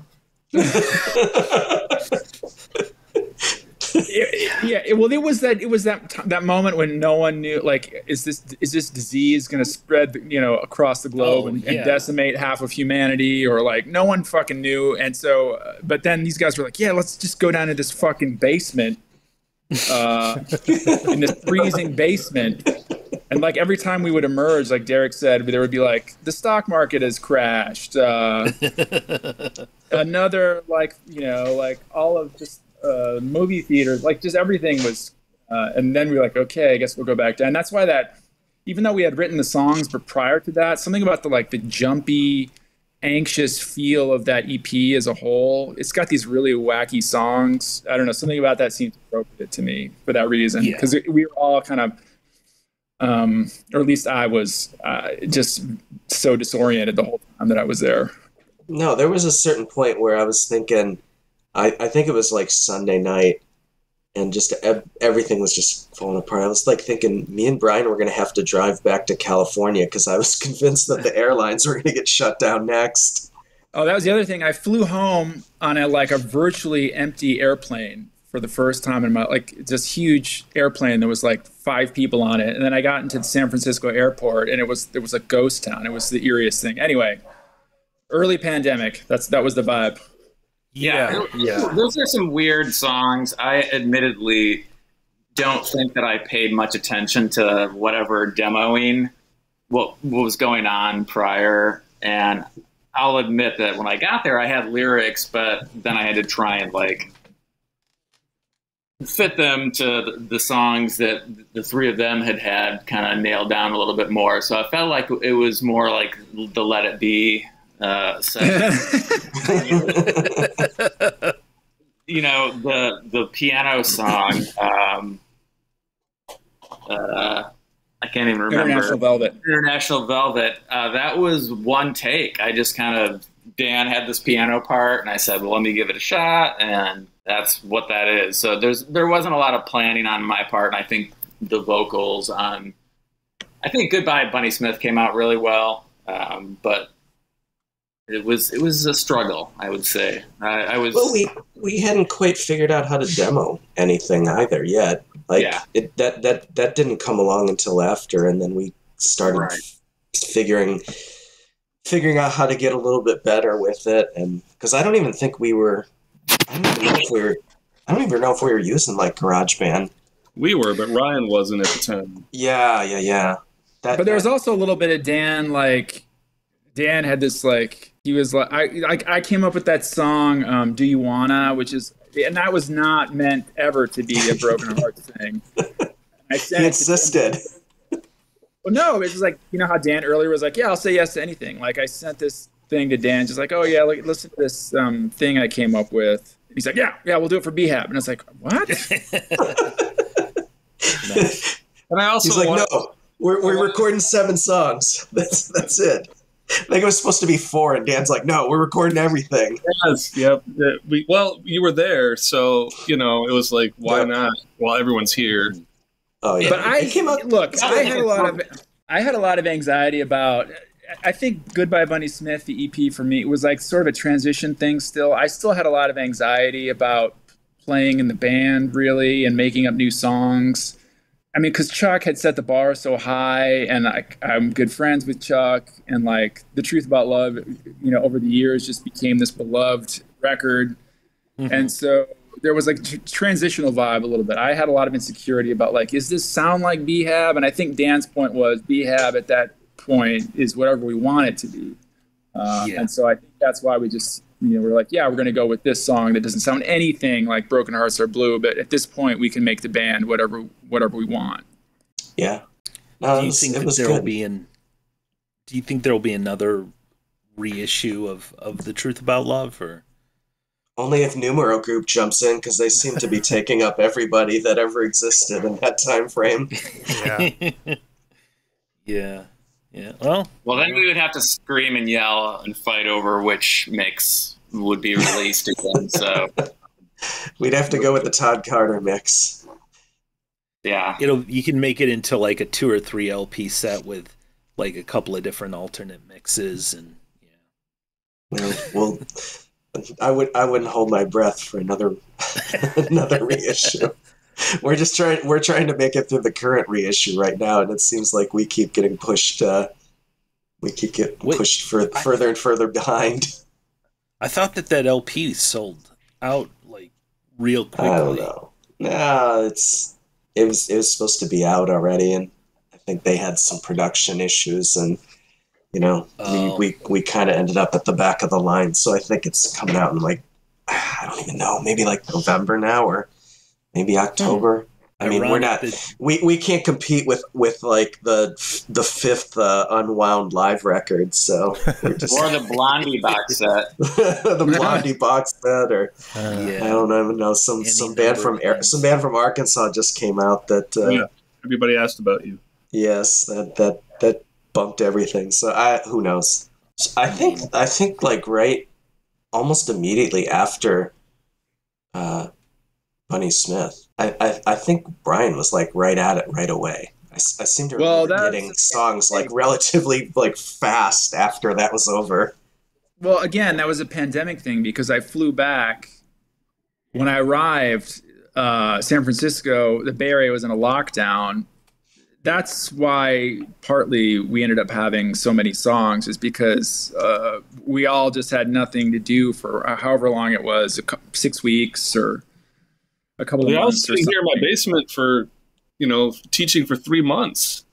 Well, it was that moment when no one knew, like, is this disease going to spread, across the globe and decimate half of humanity, or like no one fucking knew. And so, but then these guys were like, yeah, let's just go down to this fucking basement, in this freezing basement. And like every time we would emerge, like Derek said, there would be like, the stock market has crashed. Another, like, like all of just movie theaters, like just everything was, and then we were like, okay, I guess we'll go back down. And that's why that, even though we had written the songs, but prior to that, something about the jumpy, anxious feel of that EP as a whole, it's got these really wacky songs. I don't know, something about that seems appropriate to me for that reason, because we were all kind of, or at least I was just so disoriented the whole time that I was there. No, there was a certain point where I was thinking, I think it was like Sunday night, and just everything was just falling apart. I was like thinking me and Brian were going to have to drive back to California because I was convinced that the airlines were going to get shut down next. Oh, that was the other thing. I flew home on a virtually empty airplane for the first time in my, this huge airplane. There was like 5 people on it. And then I got into the San Francisco airport, and it was a ghost town. It was the eeriest thing. Anyway, early pandemic. That was the vibe. Yeah. Those are some weird songs. I admittedly don't think that I paid much attention to whatever demoing, what was going on prior. And I'll admit that when I got there, I had lyrics, but then I had to try and fit them to the songs that the 3 of them had kind of nailed down a little bit more. So I felt like it was more like the Let It Be the piano song, I can't even remember. International Velvet. That was one take. I just Dan had this piano part, and I said, well, let me give it a shot, and that's what that is. So there wasn't a lot of planning on my part, and I think the vocals on, I think Goodbye Bunny Smith came out really well, but it was a struggle, I would say. Well, we hadn't quite figured out how to demo anything either yet. That didn't come along until after, and then we started figuring out how to get a little bit better with it. And because I don't even know if we were using GarageBand. We were, but Ryan wasn't at the time. Yeah. But there was also a little bit of Dan. Dan had this he was I came up with that song, Do You Wanna, and that was not meant ever to be a Broken Heart thing. He insisted. Well, no, it's just how Dan earlier was yeah, I'll say yes to anything. I sent this thing to Dan, just oh yeah, listen to this thing I came up with. He's like, yeah, we'll do it for BHAB. And I was like, what? And I also no, we're recording 7 songs. That's it. I think it was supposed to be 4, and Dan's like, no, we're recording everything. Yes, yep. You were there, so, it was why not? Well, everyone's here. Oh, yeah. But I had a lot of anxiety about, I think Goodbye Bunny Smith, the EP for me, was sort of a transition thing still. I still had a lot of anxiety about playing in the band, really, and making up new songs. I mean, because Chuck had set the bar so high, and I'm good friends with Chuck, and The Truth About Love, over the years just became this beloved record. Mm-hmm. And so there was transitional vibe a little bit. I had a lot of insecurity about is this sound like BHAB? And I think Dan's point was BHAB at that point is whatever we want it to be. And so I think that's why we just we're like, yeah, we're going to go with this song that doesn't sound anything like Broken Hearts Are Blue, but at this point we can make the band whatever we want. Yeah. No, Do you think that do you think there'll be another reissue of The Truth About Love, or only if Numero Group jumps in, because they seem to be taking up everybody that ever existed in that time frame. Yeah. yeah. Yeah. Well, then we would have to scream and yell and fight over which mix would be released again. So we'd have to go with the Todd Carter mix. Yeah. You can make it into like a 2 or 3 LP set with like a couple of different alternate mixes, and well, I wouldn't hold my breath for another reissue. We're trying to make it through the current reissue right now, and it seems like we keep getting pushed. We keep getting pushed further and further behind. I thought that LP sold out like real quickly. I don't know. No, it was supposed to be out already, and I think they had some production issues, and we kind of ended up at the back of the line. So I think it's coming out in like, I don't even know, maybe like November now, or maybe October. I mean, we're not. We can't compete with like the fifth unwound live record. So we're just, or the Blondie box set, the Blondie box set, or I don't even know, some band from Arkansas just came out that everybody asked about you. Yes, that bumped everything. So who knows? I think like right almost immediately after Bunny Smith, I think Brian was like right at it right away. I seem to remember getting songs like relatively like fast after that was over. Well, again, that was a pandemic thing, because I flew back when I arrived. San Francisco, the Bay Area was in a lockdown. That's why partly we ended up having so many songs, is because we all just had nothing to do for however long it was, 6 weeks or a couple of months. I was sitting here in my basement for, teaching for 3 months.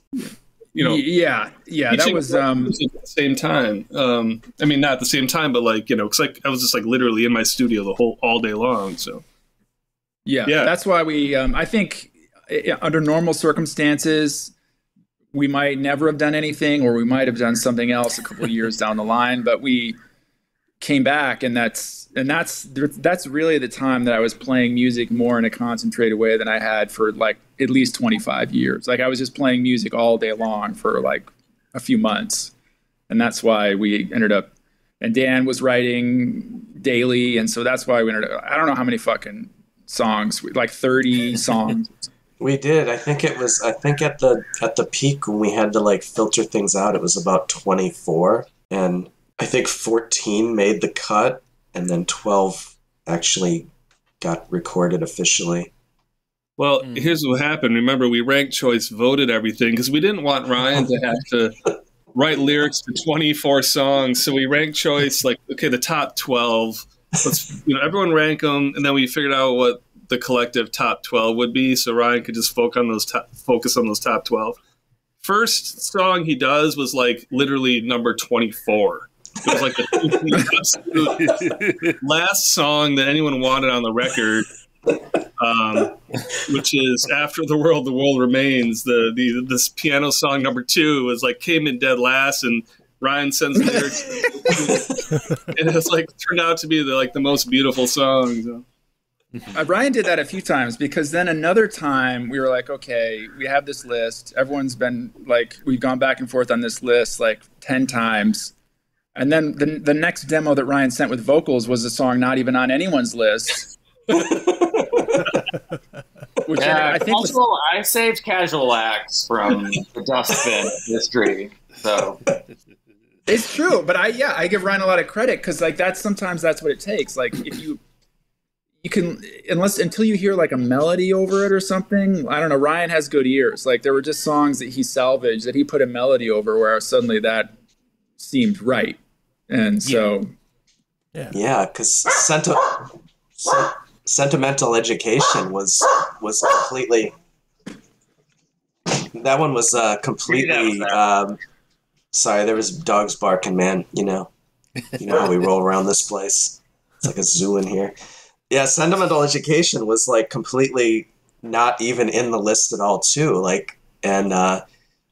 Yeah, that was at the same time. I mean, not at the same time, but like, because like I was just like literally in my studio all day long. So yeah. That's why we. I think under normal circumstances, we might never have done anything, or we might have done something else a couple of years down the line. But we came back, and that's really the time that I was playing music more in a concentrated way than I had for like at least 25 years. Like I was just playing music all day long for like a few months. And that's why we ended up, and Dan was writing daily. And so that's why we ended up, I don't know how many fucking songs, like 30 songs. We did. I think at the peak when we had to like filter things out, it was about 24. And I think 14 made the cut, and then 12 actually got recorded officially. Well, here's what happened. Remember, we ranked choice voted everything because we didn't want Ryan to have to write lyrics to 24 songs. So we ranked choice like, okay, the top 12. Let's everyone rank them, and then we figured out what the collective top 12 would be, so Ryan could just focus on those top 12. First song he does was like literally number 24. It was like the absolute last song that anyone wanted on the record, which is "After the World Remains." This piano song number 2 was like came in dead last, and Ryan sends the lyrics, and it was like turned out to be the most beautiful song. So. Ryan did that a few times, because then another time we were like, okay, we have this list. Everyone's been like, we've gone back and forth on this list like 10 times. And then the next demo that Ryan sent with vocals was a song not even on anyone's list. Which I think I saved Casual Acts from the dustbin history. So it's true, but I give Ryan a lot of credit, because like sometimes that's what it takes. Like if you can, until you hear like a melody over it or something, I don't know. Ryan has good ears. Like there were just songs that he salvaged that he put a melody over where suddenly that seemed right. And so, because Sentimental Education was completely. That one was completely. Sorry, there was dogs barking, man. You know how we roll around this place? It's like a zoo in here. Yeah, Sentimental Education was like completely not even in the list at all, too. Like, and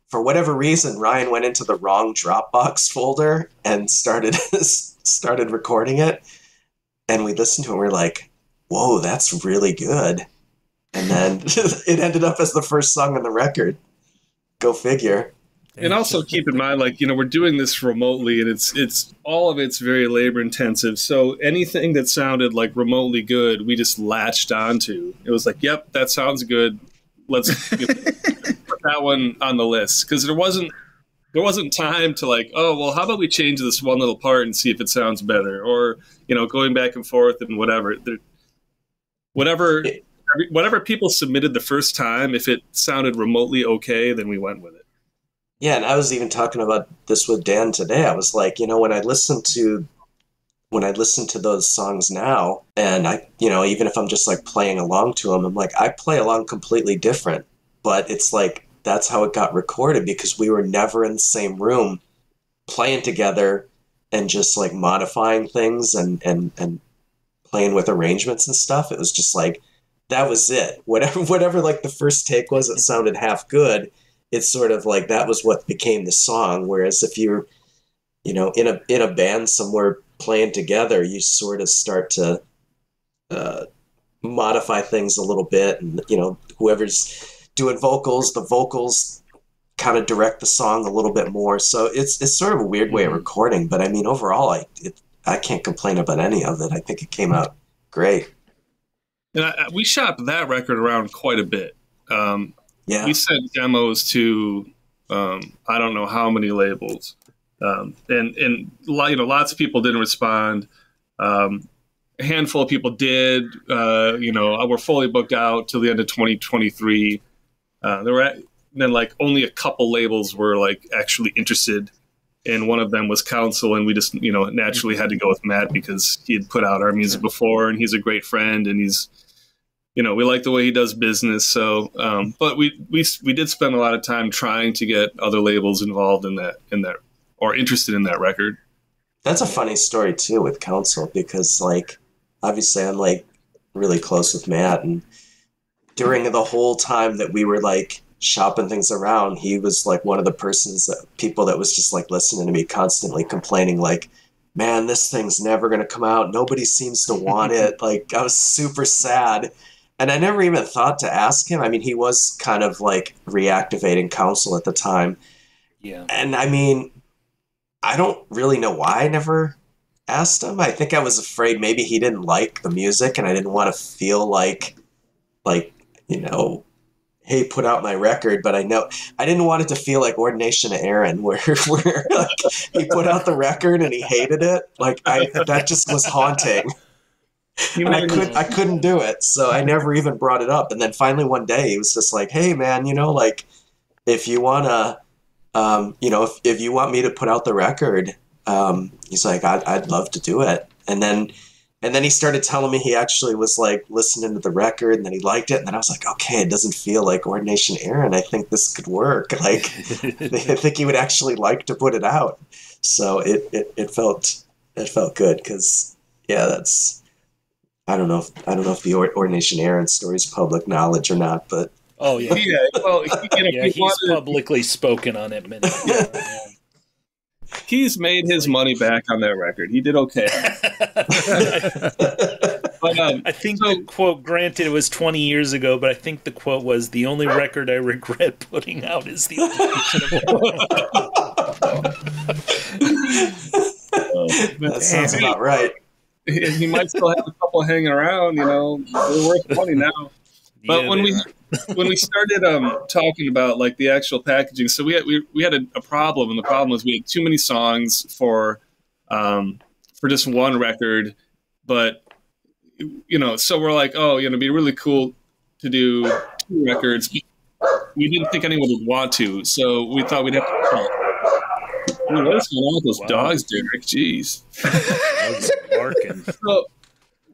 for whatever reason, Ryan went into the wrong Dropbox folder and started started recording it. And we listened to it and we were like, whoa, that's really good. And then it ended up as the first song on the record. Go figure. And also keep in mind, like, you know, we're doing this remotely, and it's all of it's very labor intensive. So anything that sounded like remotely good, we just latched onto. It was like, yep, that sounds good. Let's put that one on the list, because there wasn't time to like, oh, well, how about we change this one little part and see if it sounds better, or, you know, going back and forth and whatever. Whatever people submitted the first time, if it sounded remotely okay, then we went with it. Yeah, and I was even talking about this with Dan today. I was like, you know, when I listen to those songs now, and I, you know, even if I'm just like playing along to them, I'm like, I play along completely different, but it's like, that's how it got recorded, because we were never in the same room playing together and just like modifying things and playing with arrangements and stuff. It was just like, that was it. Whatever like the first take was, it sounded half good. It's sort of like that was what became the song. Whereas if you're, you know, in a band somewhere playing together, you sort of start to modify things a little bit, and you know, whoever's doing vocals, the vocals kind of direct the song a little bit more. So it's sort of a weird way of recording, but I mean, overall, I can't complain about any of it. I think it came out great. And we shopped that record around quite a bit. Yeah. We sent demos to I don't know how many labels, and you know, lots of people didn't respond. A handful of people did. You know, we're fully booked out till the end of 2023. Then like only a couple labels were like actually interested, and one of them was Council, and we just, you know, naturally had to go with Matt because he had put out our music before, and he's a great friend, and he's, you know, we like the way he does business. So, but we did spend a lot of time trying to get other labels involved in that, or interested in that record. That's a funny story too with Council, because like, obviously I'm like really close with Matt, and during the whole time that we were like shopping things around, he was like one of the people that was just like listening to me constantly complaining like, man, this thing's never going to come out. Nobody seems to want it. Like, I was super sad. And I never even thought to ask him. I mean, he was kind of like reactivating Council at the time. Yeah. And I mean, I don't really know why I never asked him. I think I was afraid maybe he didn't like the music, and I didn't want to feel like, you know, hey, put out my record. But I didn't want it to feel like Ordination of Aaron, where like, he put out the record and he hated it. Like, that just was haunting. And I couldn't do it, so I never even brought it up. And then finally one day he was just like, hey man, you know, like, if you wanna, you know, if you want me to put out the record, he's like, I'd love to do it. And then he started telling me he actually was like listening to the record, and then he liked it. And then I was like, okay, it doesn't feel like Ordination Aaron. I think this could work. Like, I think he would actually like to put it out. So it felt good, because yeah, that's, I don't know if the Ordination Aaron story is public knowledge or not, but oh yeah, yeah. Well, you know, yeah, he's publicly spoken on it many times. Yeah. He's made his money back on that record. He did okay. But, I think the quote, granted it was 20 years ago, but I think the quote was, the only record I regret putting out is the that sounds about right. He might still have a couple hanging around, you know, they're worth money now. But yeah, when we started talking about like the actual packaging, so we had a problem, and the problem was we had too many songs for just one record. But you know, so we're like, oh, you know, it'd be really cool to do 2 records. We didn't think anyone would want to, so we thought we'd have to. What is going on with those dogs, Derek? Jeez. Dogs barking. So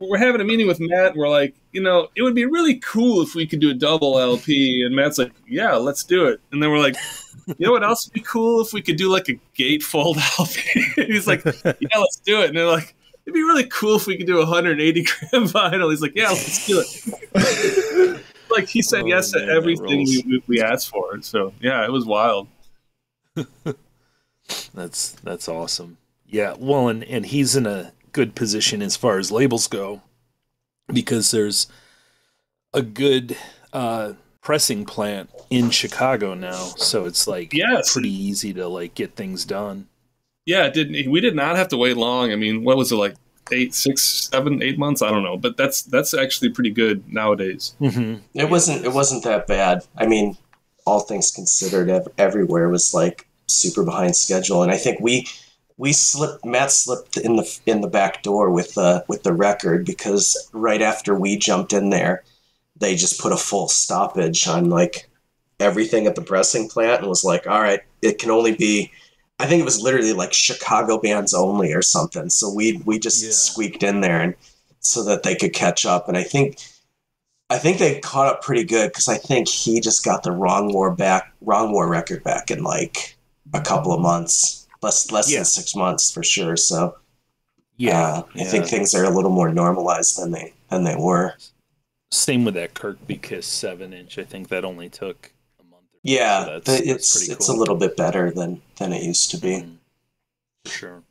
we're having a meeting with Matt, and we're like, it would be really cool if we could do a double LP. And Matt's like, yeah, let's do it. And then we're like, you know what else would be cool if we could do like a gatefold LP? He's like, yeah, let's do it. And they're like, it'd be really cool if we could do 180 gram vinyl. He's like, yeah, let's do it. Like he said yes to everything we asked for. So yeah, it was wild. That's awesome. Yeah, well, and he's in a good position as far as labels go because there's a good pressing plant in Chicago now, so it's like pretty easy to like get things done. Yeah, we did not have to wait long. I mean, what was it, like 8 months? I don't know, but that's actually pretty good nowadays. Mm-hmm. It wasn't that bad. I mean, all things considered, everywhere was like super behind schedule, and I think Matt slipped in the back door with the record because right after we jumped in there, they just put a full stoppage on like everything at the pressing plant and was like, all right, it can only be, I think it was literally like Chicago bands only or something. So we just squeaked in there and so that they could catch up. And I think they caught up pretty good because I think he just got the Wrong War record back in like a couple of months, less than 6 months for sure. So I think things are a little more normalized than they were. Same with that Kirkby Kiss 7-inch. I think that only took a month. Yeah, so it's cool. It's a little bit better than it used to be. For sure.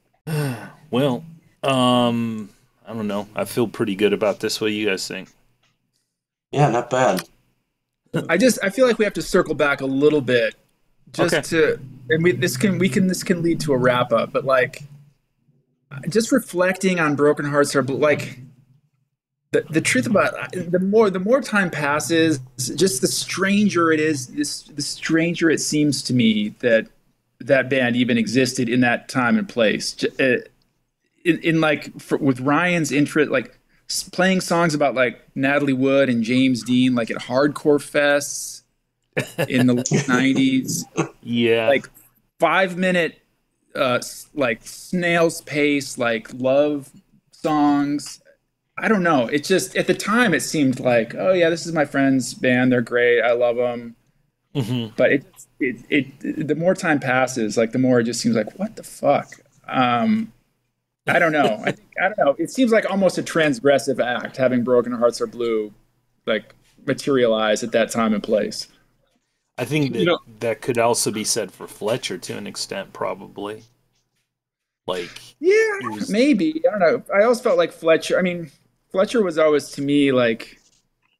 Well, I don't know. I feel pretty good about this. What do you guys think? Yeah, not bad. I feel like we have to circle back a little bit, this can lead to a wrap up. But like, just reflecting on Broken Hearts are like. The truth about the more time passes, just the stranger it is. The stranger it seems to me that band even existed in that time and place. With Ryan's interest, like playing songs about like Natalie Wood and James Dean, like at hardcore fests in the late 90s. Yeah, like 5-minute, like snail's pace, like love songs. I don't know. It just, at the time, it seemed like, oh yeah, this is my friend's band. They're great. I love them. Mm-hmm. But the more time passes, like the more it just seems like, what the fuck? I don't know. I don't know. It seems like almost a transgressive act having Broken Hearts Are Blue, like materialize at that time and place. I think that could also be said for Fletcher to an extent, probably. Like, maybe. I don't know. I always felt like Fletcher. I mean, Fletcher was always, to me, like,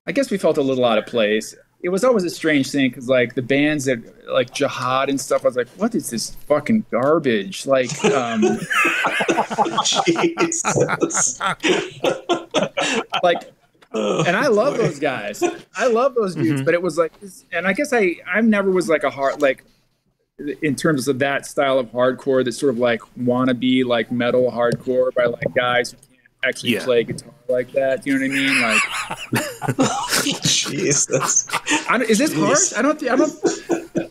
I guess we felt a little out of place. It was always a strange thing because, like, the bands that, like, Jihad and stuff, I was like, what is this fucking garbage? Like, Jesus. like, and I love those guys. I love those dudes, but it was like, and I guess I never was like a hard, like, in terms of that style of hardcore that sort of like wannabe like metal hardcore by like guys who can't actually play guitar like that. You know what I mean? Like, Jesus. Is this harsh?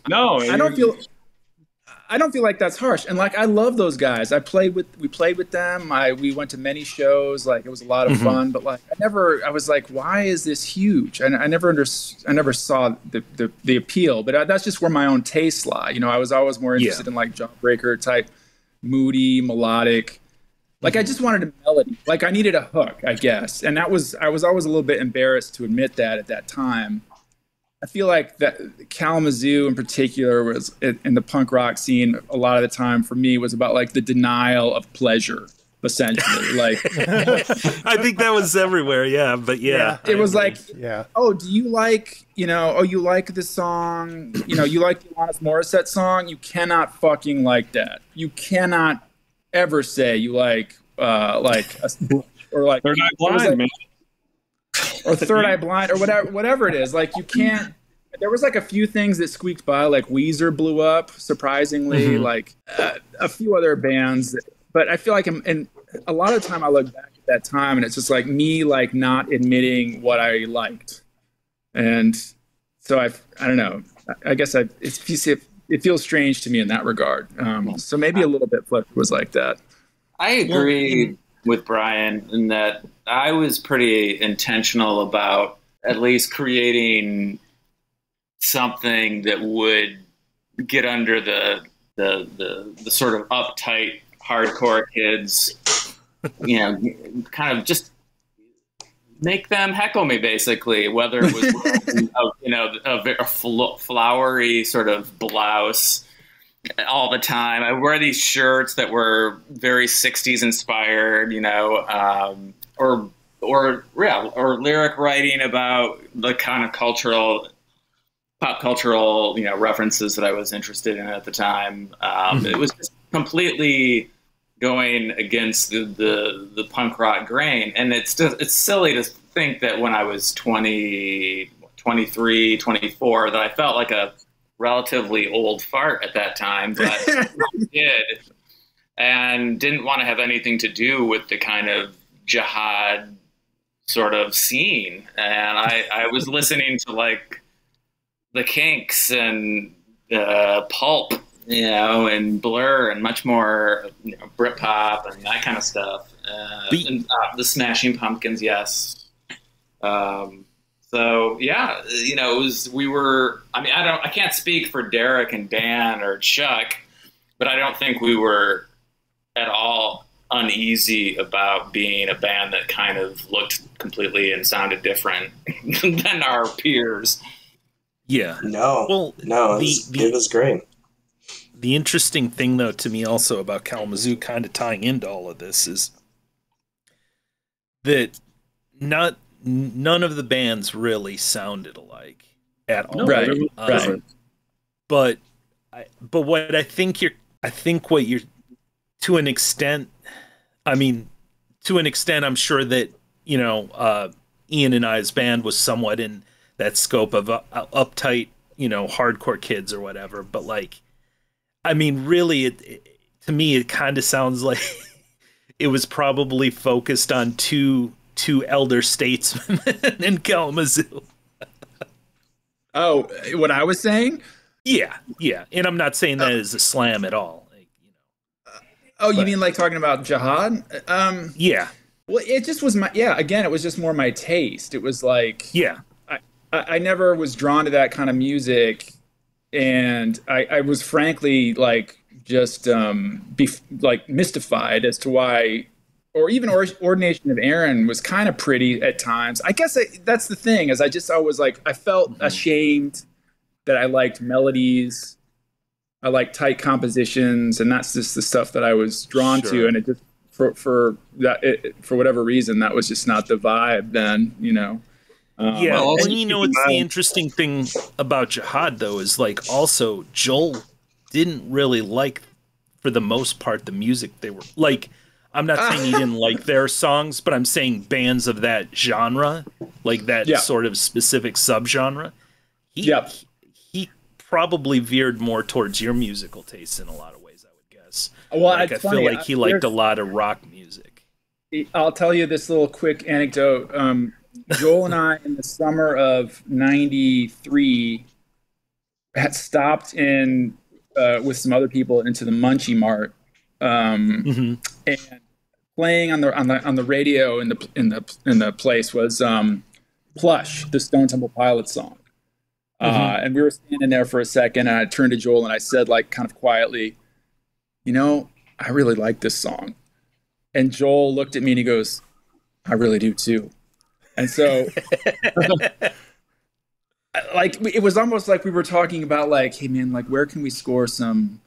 No, I don't feel like that's harsh. And like, I love those guys. We played with them. We went to many shows. Like, it was a lot of fun, but like, I was like, why is this huge? And I never saw the appeal, but that's just where my own tastes lie. You know, I was always more interested in like Jawbreaker type, moody, melodic. Like, I just wanted a melody. Like, I needed a hook, I guess. And I was always a little bit embarrassed to admit that at that time. I feel like that Kalamazoo in particular was in the punk rock scene a lot of the time for me was about like the denial of pleasure, essentially. Like, I think that was everywhere. Yeah. But it was like, oh, do you like, you like this song, you like the Alanis Morissette song? You cannot fucking like that. You cannot ever say you like or like Third Eye Blind, man. Or Third Eye Blind, or whatever it is. Like, you can't. There was like a few things that squeaked by, like Weezer blew up surprisingly, like a few other bands. But I feel like, and a lot of the time I look back at that time, and it's just like me, like not admitting what I liked, and so I don't know. I guess it feels strange to me in that regard. So maybe a little bit Fletcher was like that. I agree. with Brian in that I was pretty intentional about at least creating something that would get under the sort of uptight hardcore kids, kind of just make them heckle me, basically, whether it was a flowery sort of blouse all the time. I wear these shirts that were very 60s inspired, or lyric writing about the kind of pop cultural, references that I was interested in at the time. It was just completely going against the punk rock grain. And it's silly to think that when I was 20, 23, 24, that I felt like a relatively old fart at that time, but I did. And didn't want to have anything to do with the kind of jihad sort of scene. And I was listening to like the Kinks and Pulp, and Blur, and much more Britpop and that kind of stuff. And the Smashing Pumpkins, yes. So yeah, I can't speak for Derek and Dan or Chuck, but I don't think we were at all uneasy about being a band that kind of looked completely and sounded different than our peers. Yeah. No. It was great. The interesting thing, though, to me also about Kalamazoo, kind of tying into all of this, is that none of the bands really sounded alike at all. Right. Right. But what I think what you're, to an extent, I'm sure that, Ian and I's band was somewhat in that scope of uptight, hardcore kids or whatever. But really, to me, it kind of sounds like it was probably focused on two elder statesmen in Kalamazoo. Oh, what I was saying? Yeah. And I'm not saying that as a slam at all. You mean like talking about jihad? Yeah. Well, it just was again, it was just more my taste. It was like, yeah, I never was drawn to that kind of music. And I was frankly just mystified as to why, or even Ordination of Aaron was kind of pretty at times. I guess that's the thing, is I felt ashamed that I liked melodies. I like tight compositions, and that's just the stuff that I was drawn to. And it just, for whatever reason, that was just not the vibe then, it's the interesting thing about Jihad, though, is also Joel didn't really like, for the most part, the music they were I'm not saying he didn't like their songs, but I'm saying bands of that genre, sort of specific subgenre. He probably veered more towards your musical tastes in a lot of ways, I would guess. Well, I feel like he liked a lot of rock music. I'll tell you this little quick anecdote. Joel and I, in the summer of '93, had stopped in with some other people into the Munchie Mart, and playing on the radio in the place was "Plush," the Stone Temple Pilots song. And we were standing there for a second, and I turned to Joel and I said, kind of quietly, I really like this song. And Joel looked at me and he goes, I really do too. And so it was almost like we were talking about hey man, where can we score some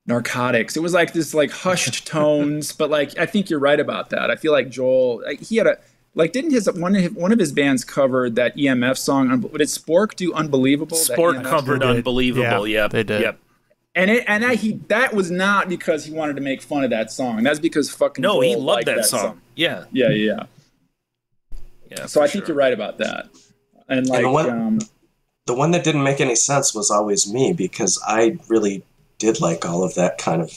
narcotics? It was this hushed tones, but I think you're right about that. I feel like Joel, he had didn't one of his bands covered that EMF song? Did Spork do Unbelievable? Spork covered Unbelievable. Yeah, they did. Yep. And that was not because he wanted to make fun of that song. That's because fucking Joel he loved that song. Yeah. So I think you're right about that. And the one that didn't make any sense was always me, because I really did like all of that kind of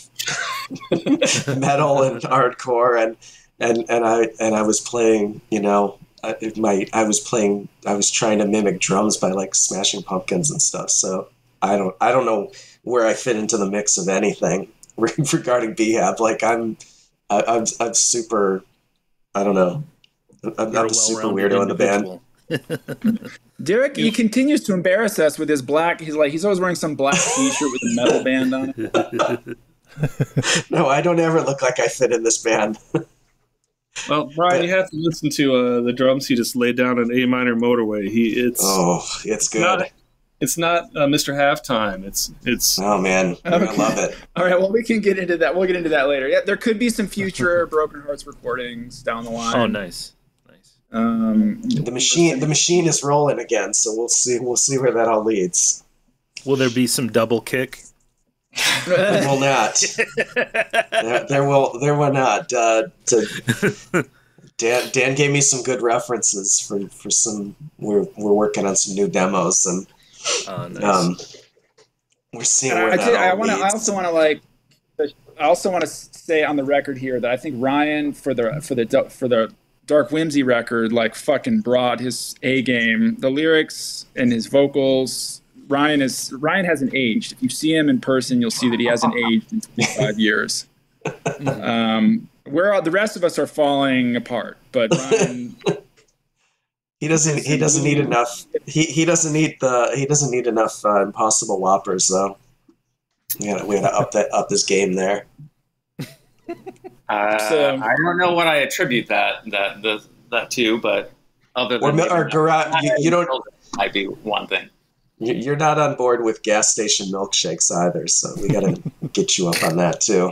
metal and hardcore, and I was playing, I was trying to mimic drums by Smashing Pumpkins and stuff. So I don't know where I fit into the mix of anything regarding Behab. I'm super I don't know. I'm You're not a the super well-rounded weirdo in the band. individual. Derek, he continues to embarrass us with his black. He's always wearing some black T-shirt with a metal band on it. No, I don't ever look like I fit in this band. Well, Brian, you have to listen to the drums he just laid down an A minor motorway. It's good. It's not Mr. Halftime. It's. Oh man, I love it. All right, well, we can get into that. We'll get into that later. Yeah, there could be some future Broken Hearts recordings down the line. Oh, nice. The machine is rolling again, so we'll see where that all leads. Will there be some double kick? There will not. There will not. Dan gave me some good references for some. We're working on some new demos, and nice. we're seeing where that all leads. I also want to say on the record here that I think Ryan for the Dark Whimsy record fucking brought his A game. The lyrics and his vocals. Ryan hasn't aged. If you see him in person, you'll see that he hasn't aged in 25 years. Where the rest of us are falling apart, but Ryan, he doesn't need enough. He doesn't need enough Impossible Whoppers though. We gotta up his game there. I don't know what I attribute that to, but other than you don't might be one thing. You're not on board with gas station milkshakes either, so we got to get you up on that too.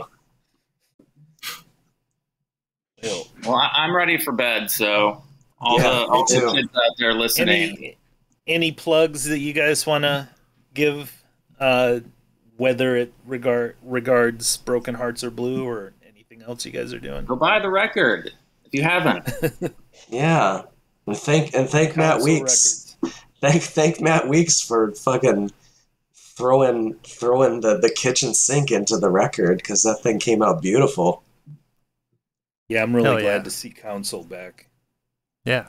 Well, I'm ready for bed, so all the kids out there listening. Any plugs that you guys want to give, whether it regards Broken Hearts or Blue or anything else you guys are doing? Go buy the record if you haven't. Yeah, and thank Matt Weeks. Thank Matt Weeks for fucking throwing the kitchen sink into the record, because that thing came out beautiful. Yeah, I'm really glad to see Council back. Yeah.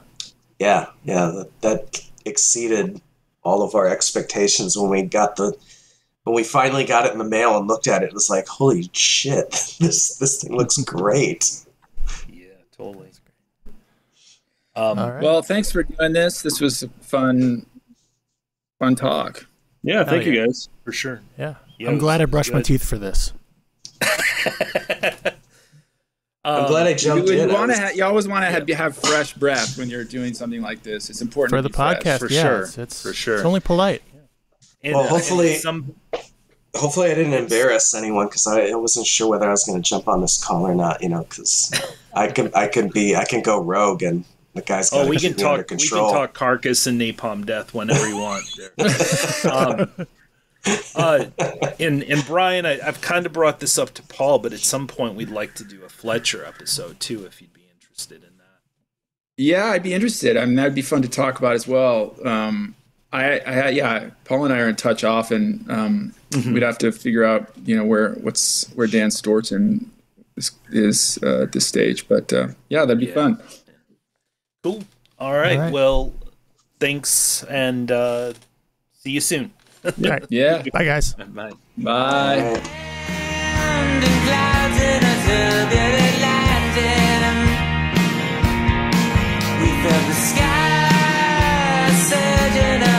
Yeah, that exceeded all of our expectations when we finally got it in the mail and looked at it. It was like, holy shit, this thing looks great. Yeah, totally. All right. Well, thanks for doing this. This was a fun talk. Yeah, thank you guys. For sure. Yeah. I'm glad I brushed my teeth for this. I'm glad I jumped in. You always want to have fresh breath when you're doing something like this. It's important for the podcast. For sure. It's for sure. It's only polite. And, well, hopefully I didn't embarrass anyone, because I wasn't sure whether I was going to jump on this call or not. Because I can go rogue, and the guy's got to keep me under control. We can talk Carcass and Napalm Death whenever you want. And Brian, I've kind of brought this up to Paul, but at some point we'd like to do a Fletcher episode too, if you'd be interested in that. Yeah, I'd be interested. I mean, that'd be fun to talk about as well. Paul and I are in touch often. We'd have to figure out, where Dan Storton is at this stage, but that'd be fun. Cool. All right. Well, thanks, and see you soon. Right. Yeah. Bye, guys. Bye. Bye. We felt the sky surging up.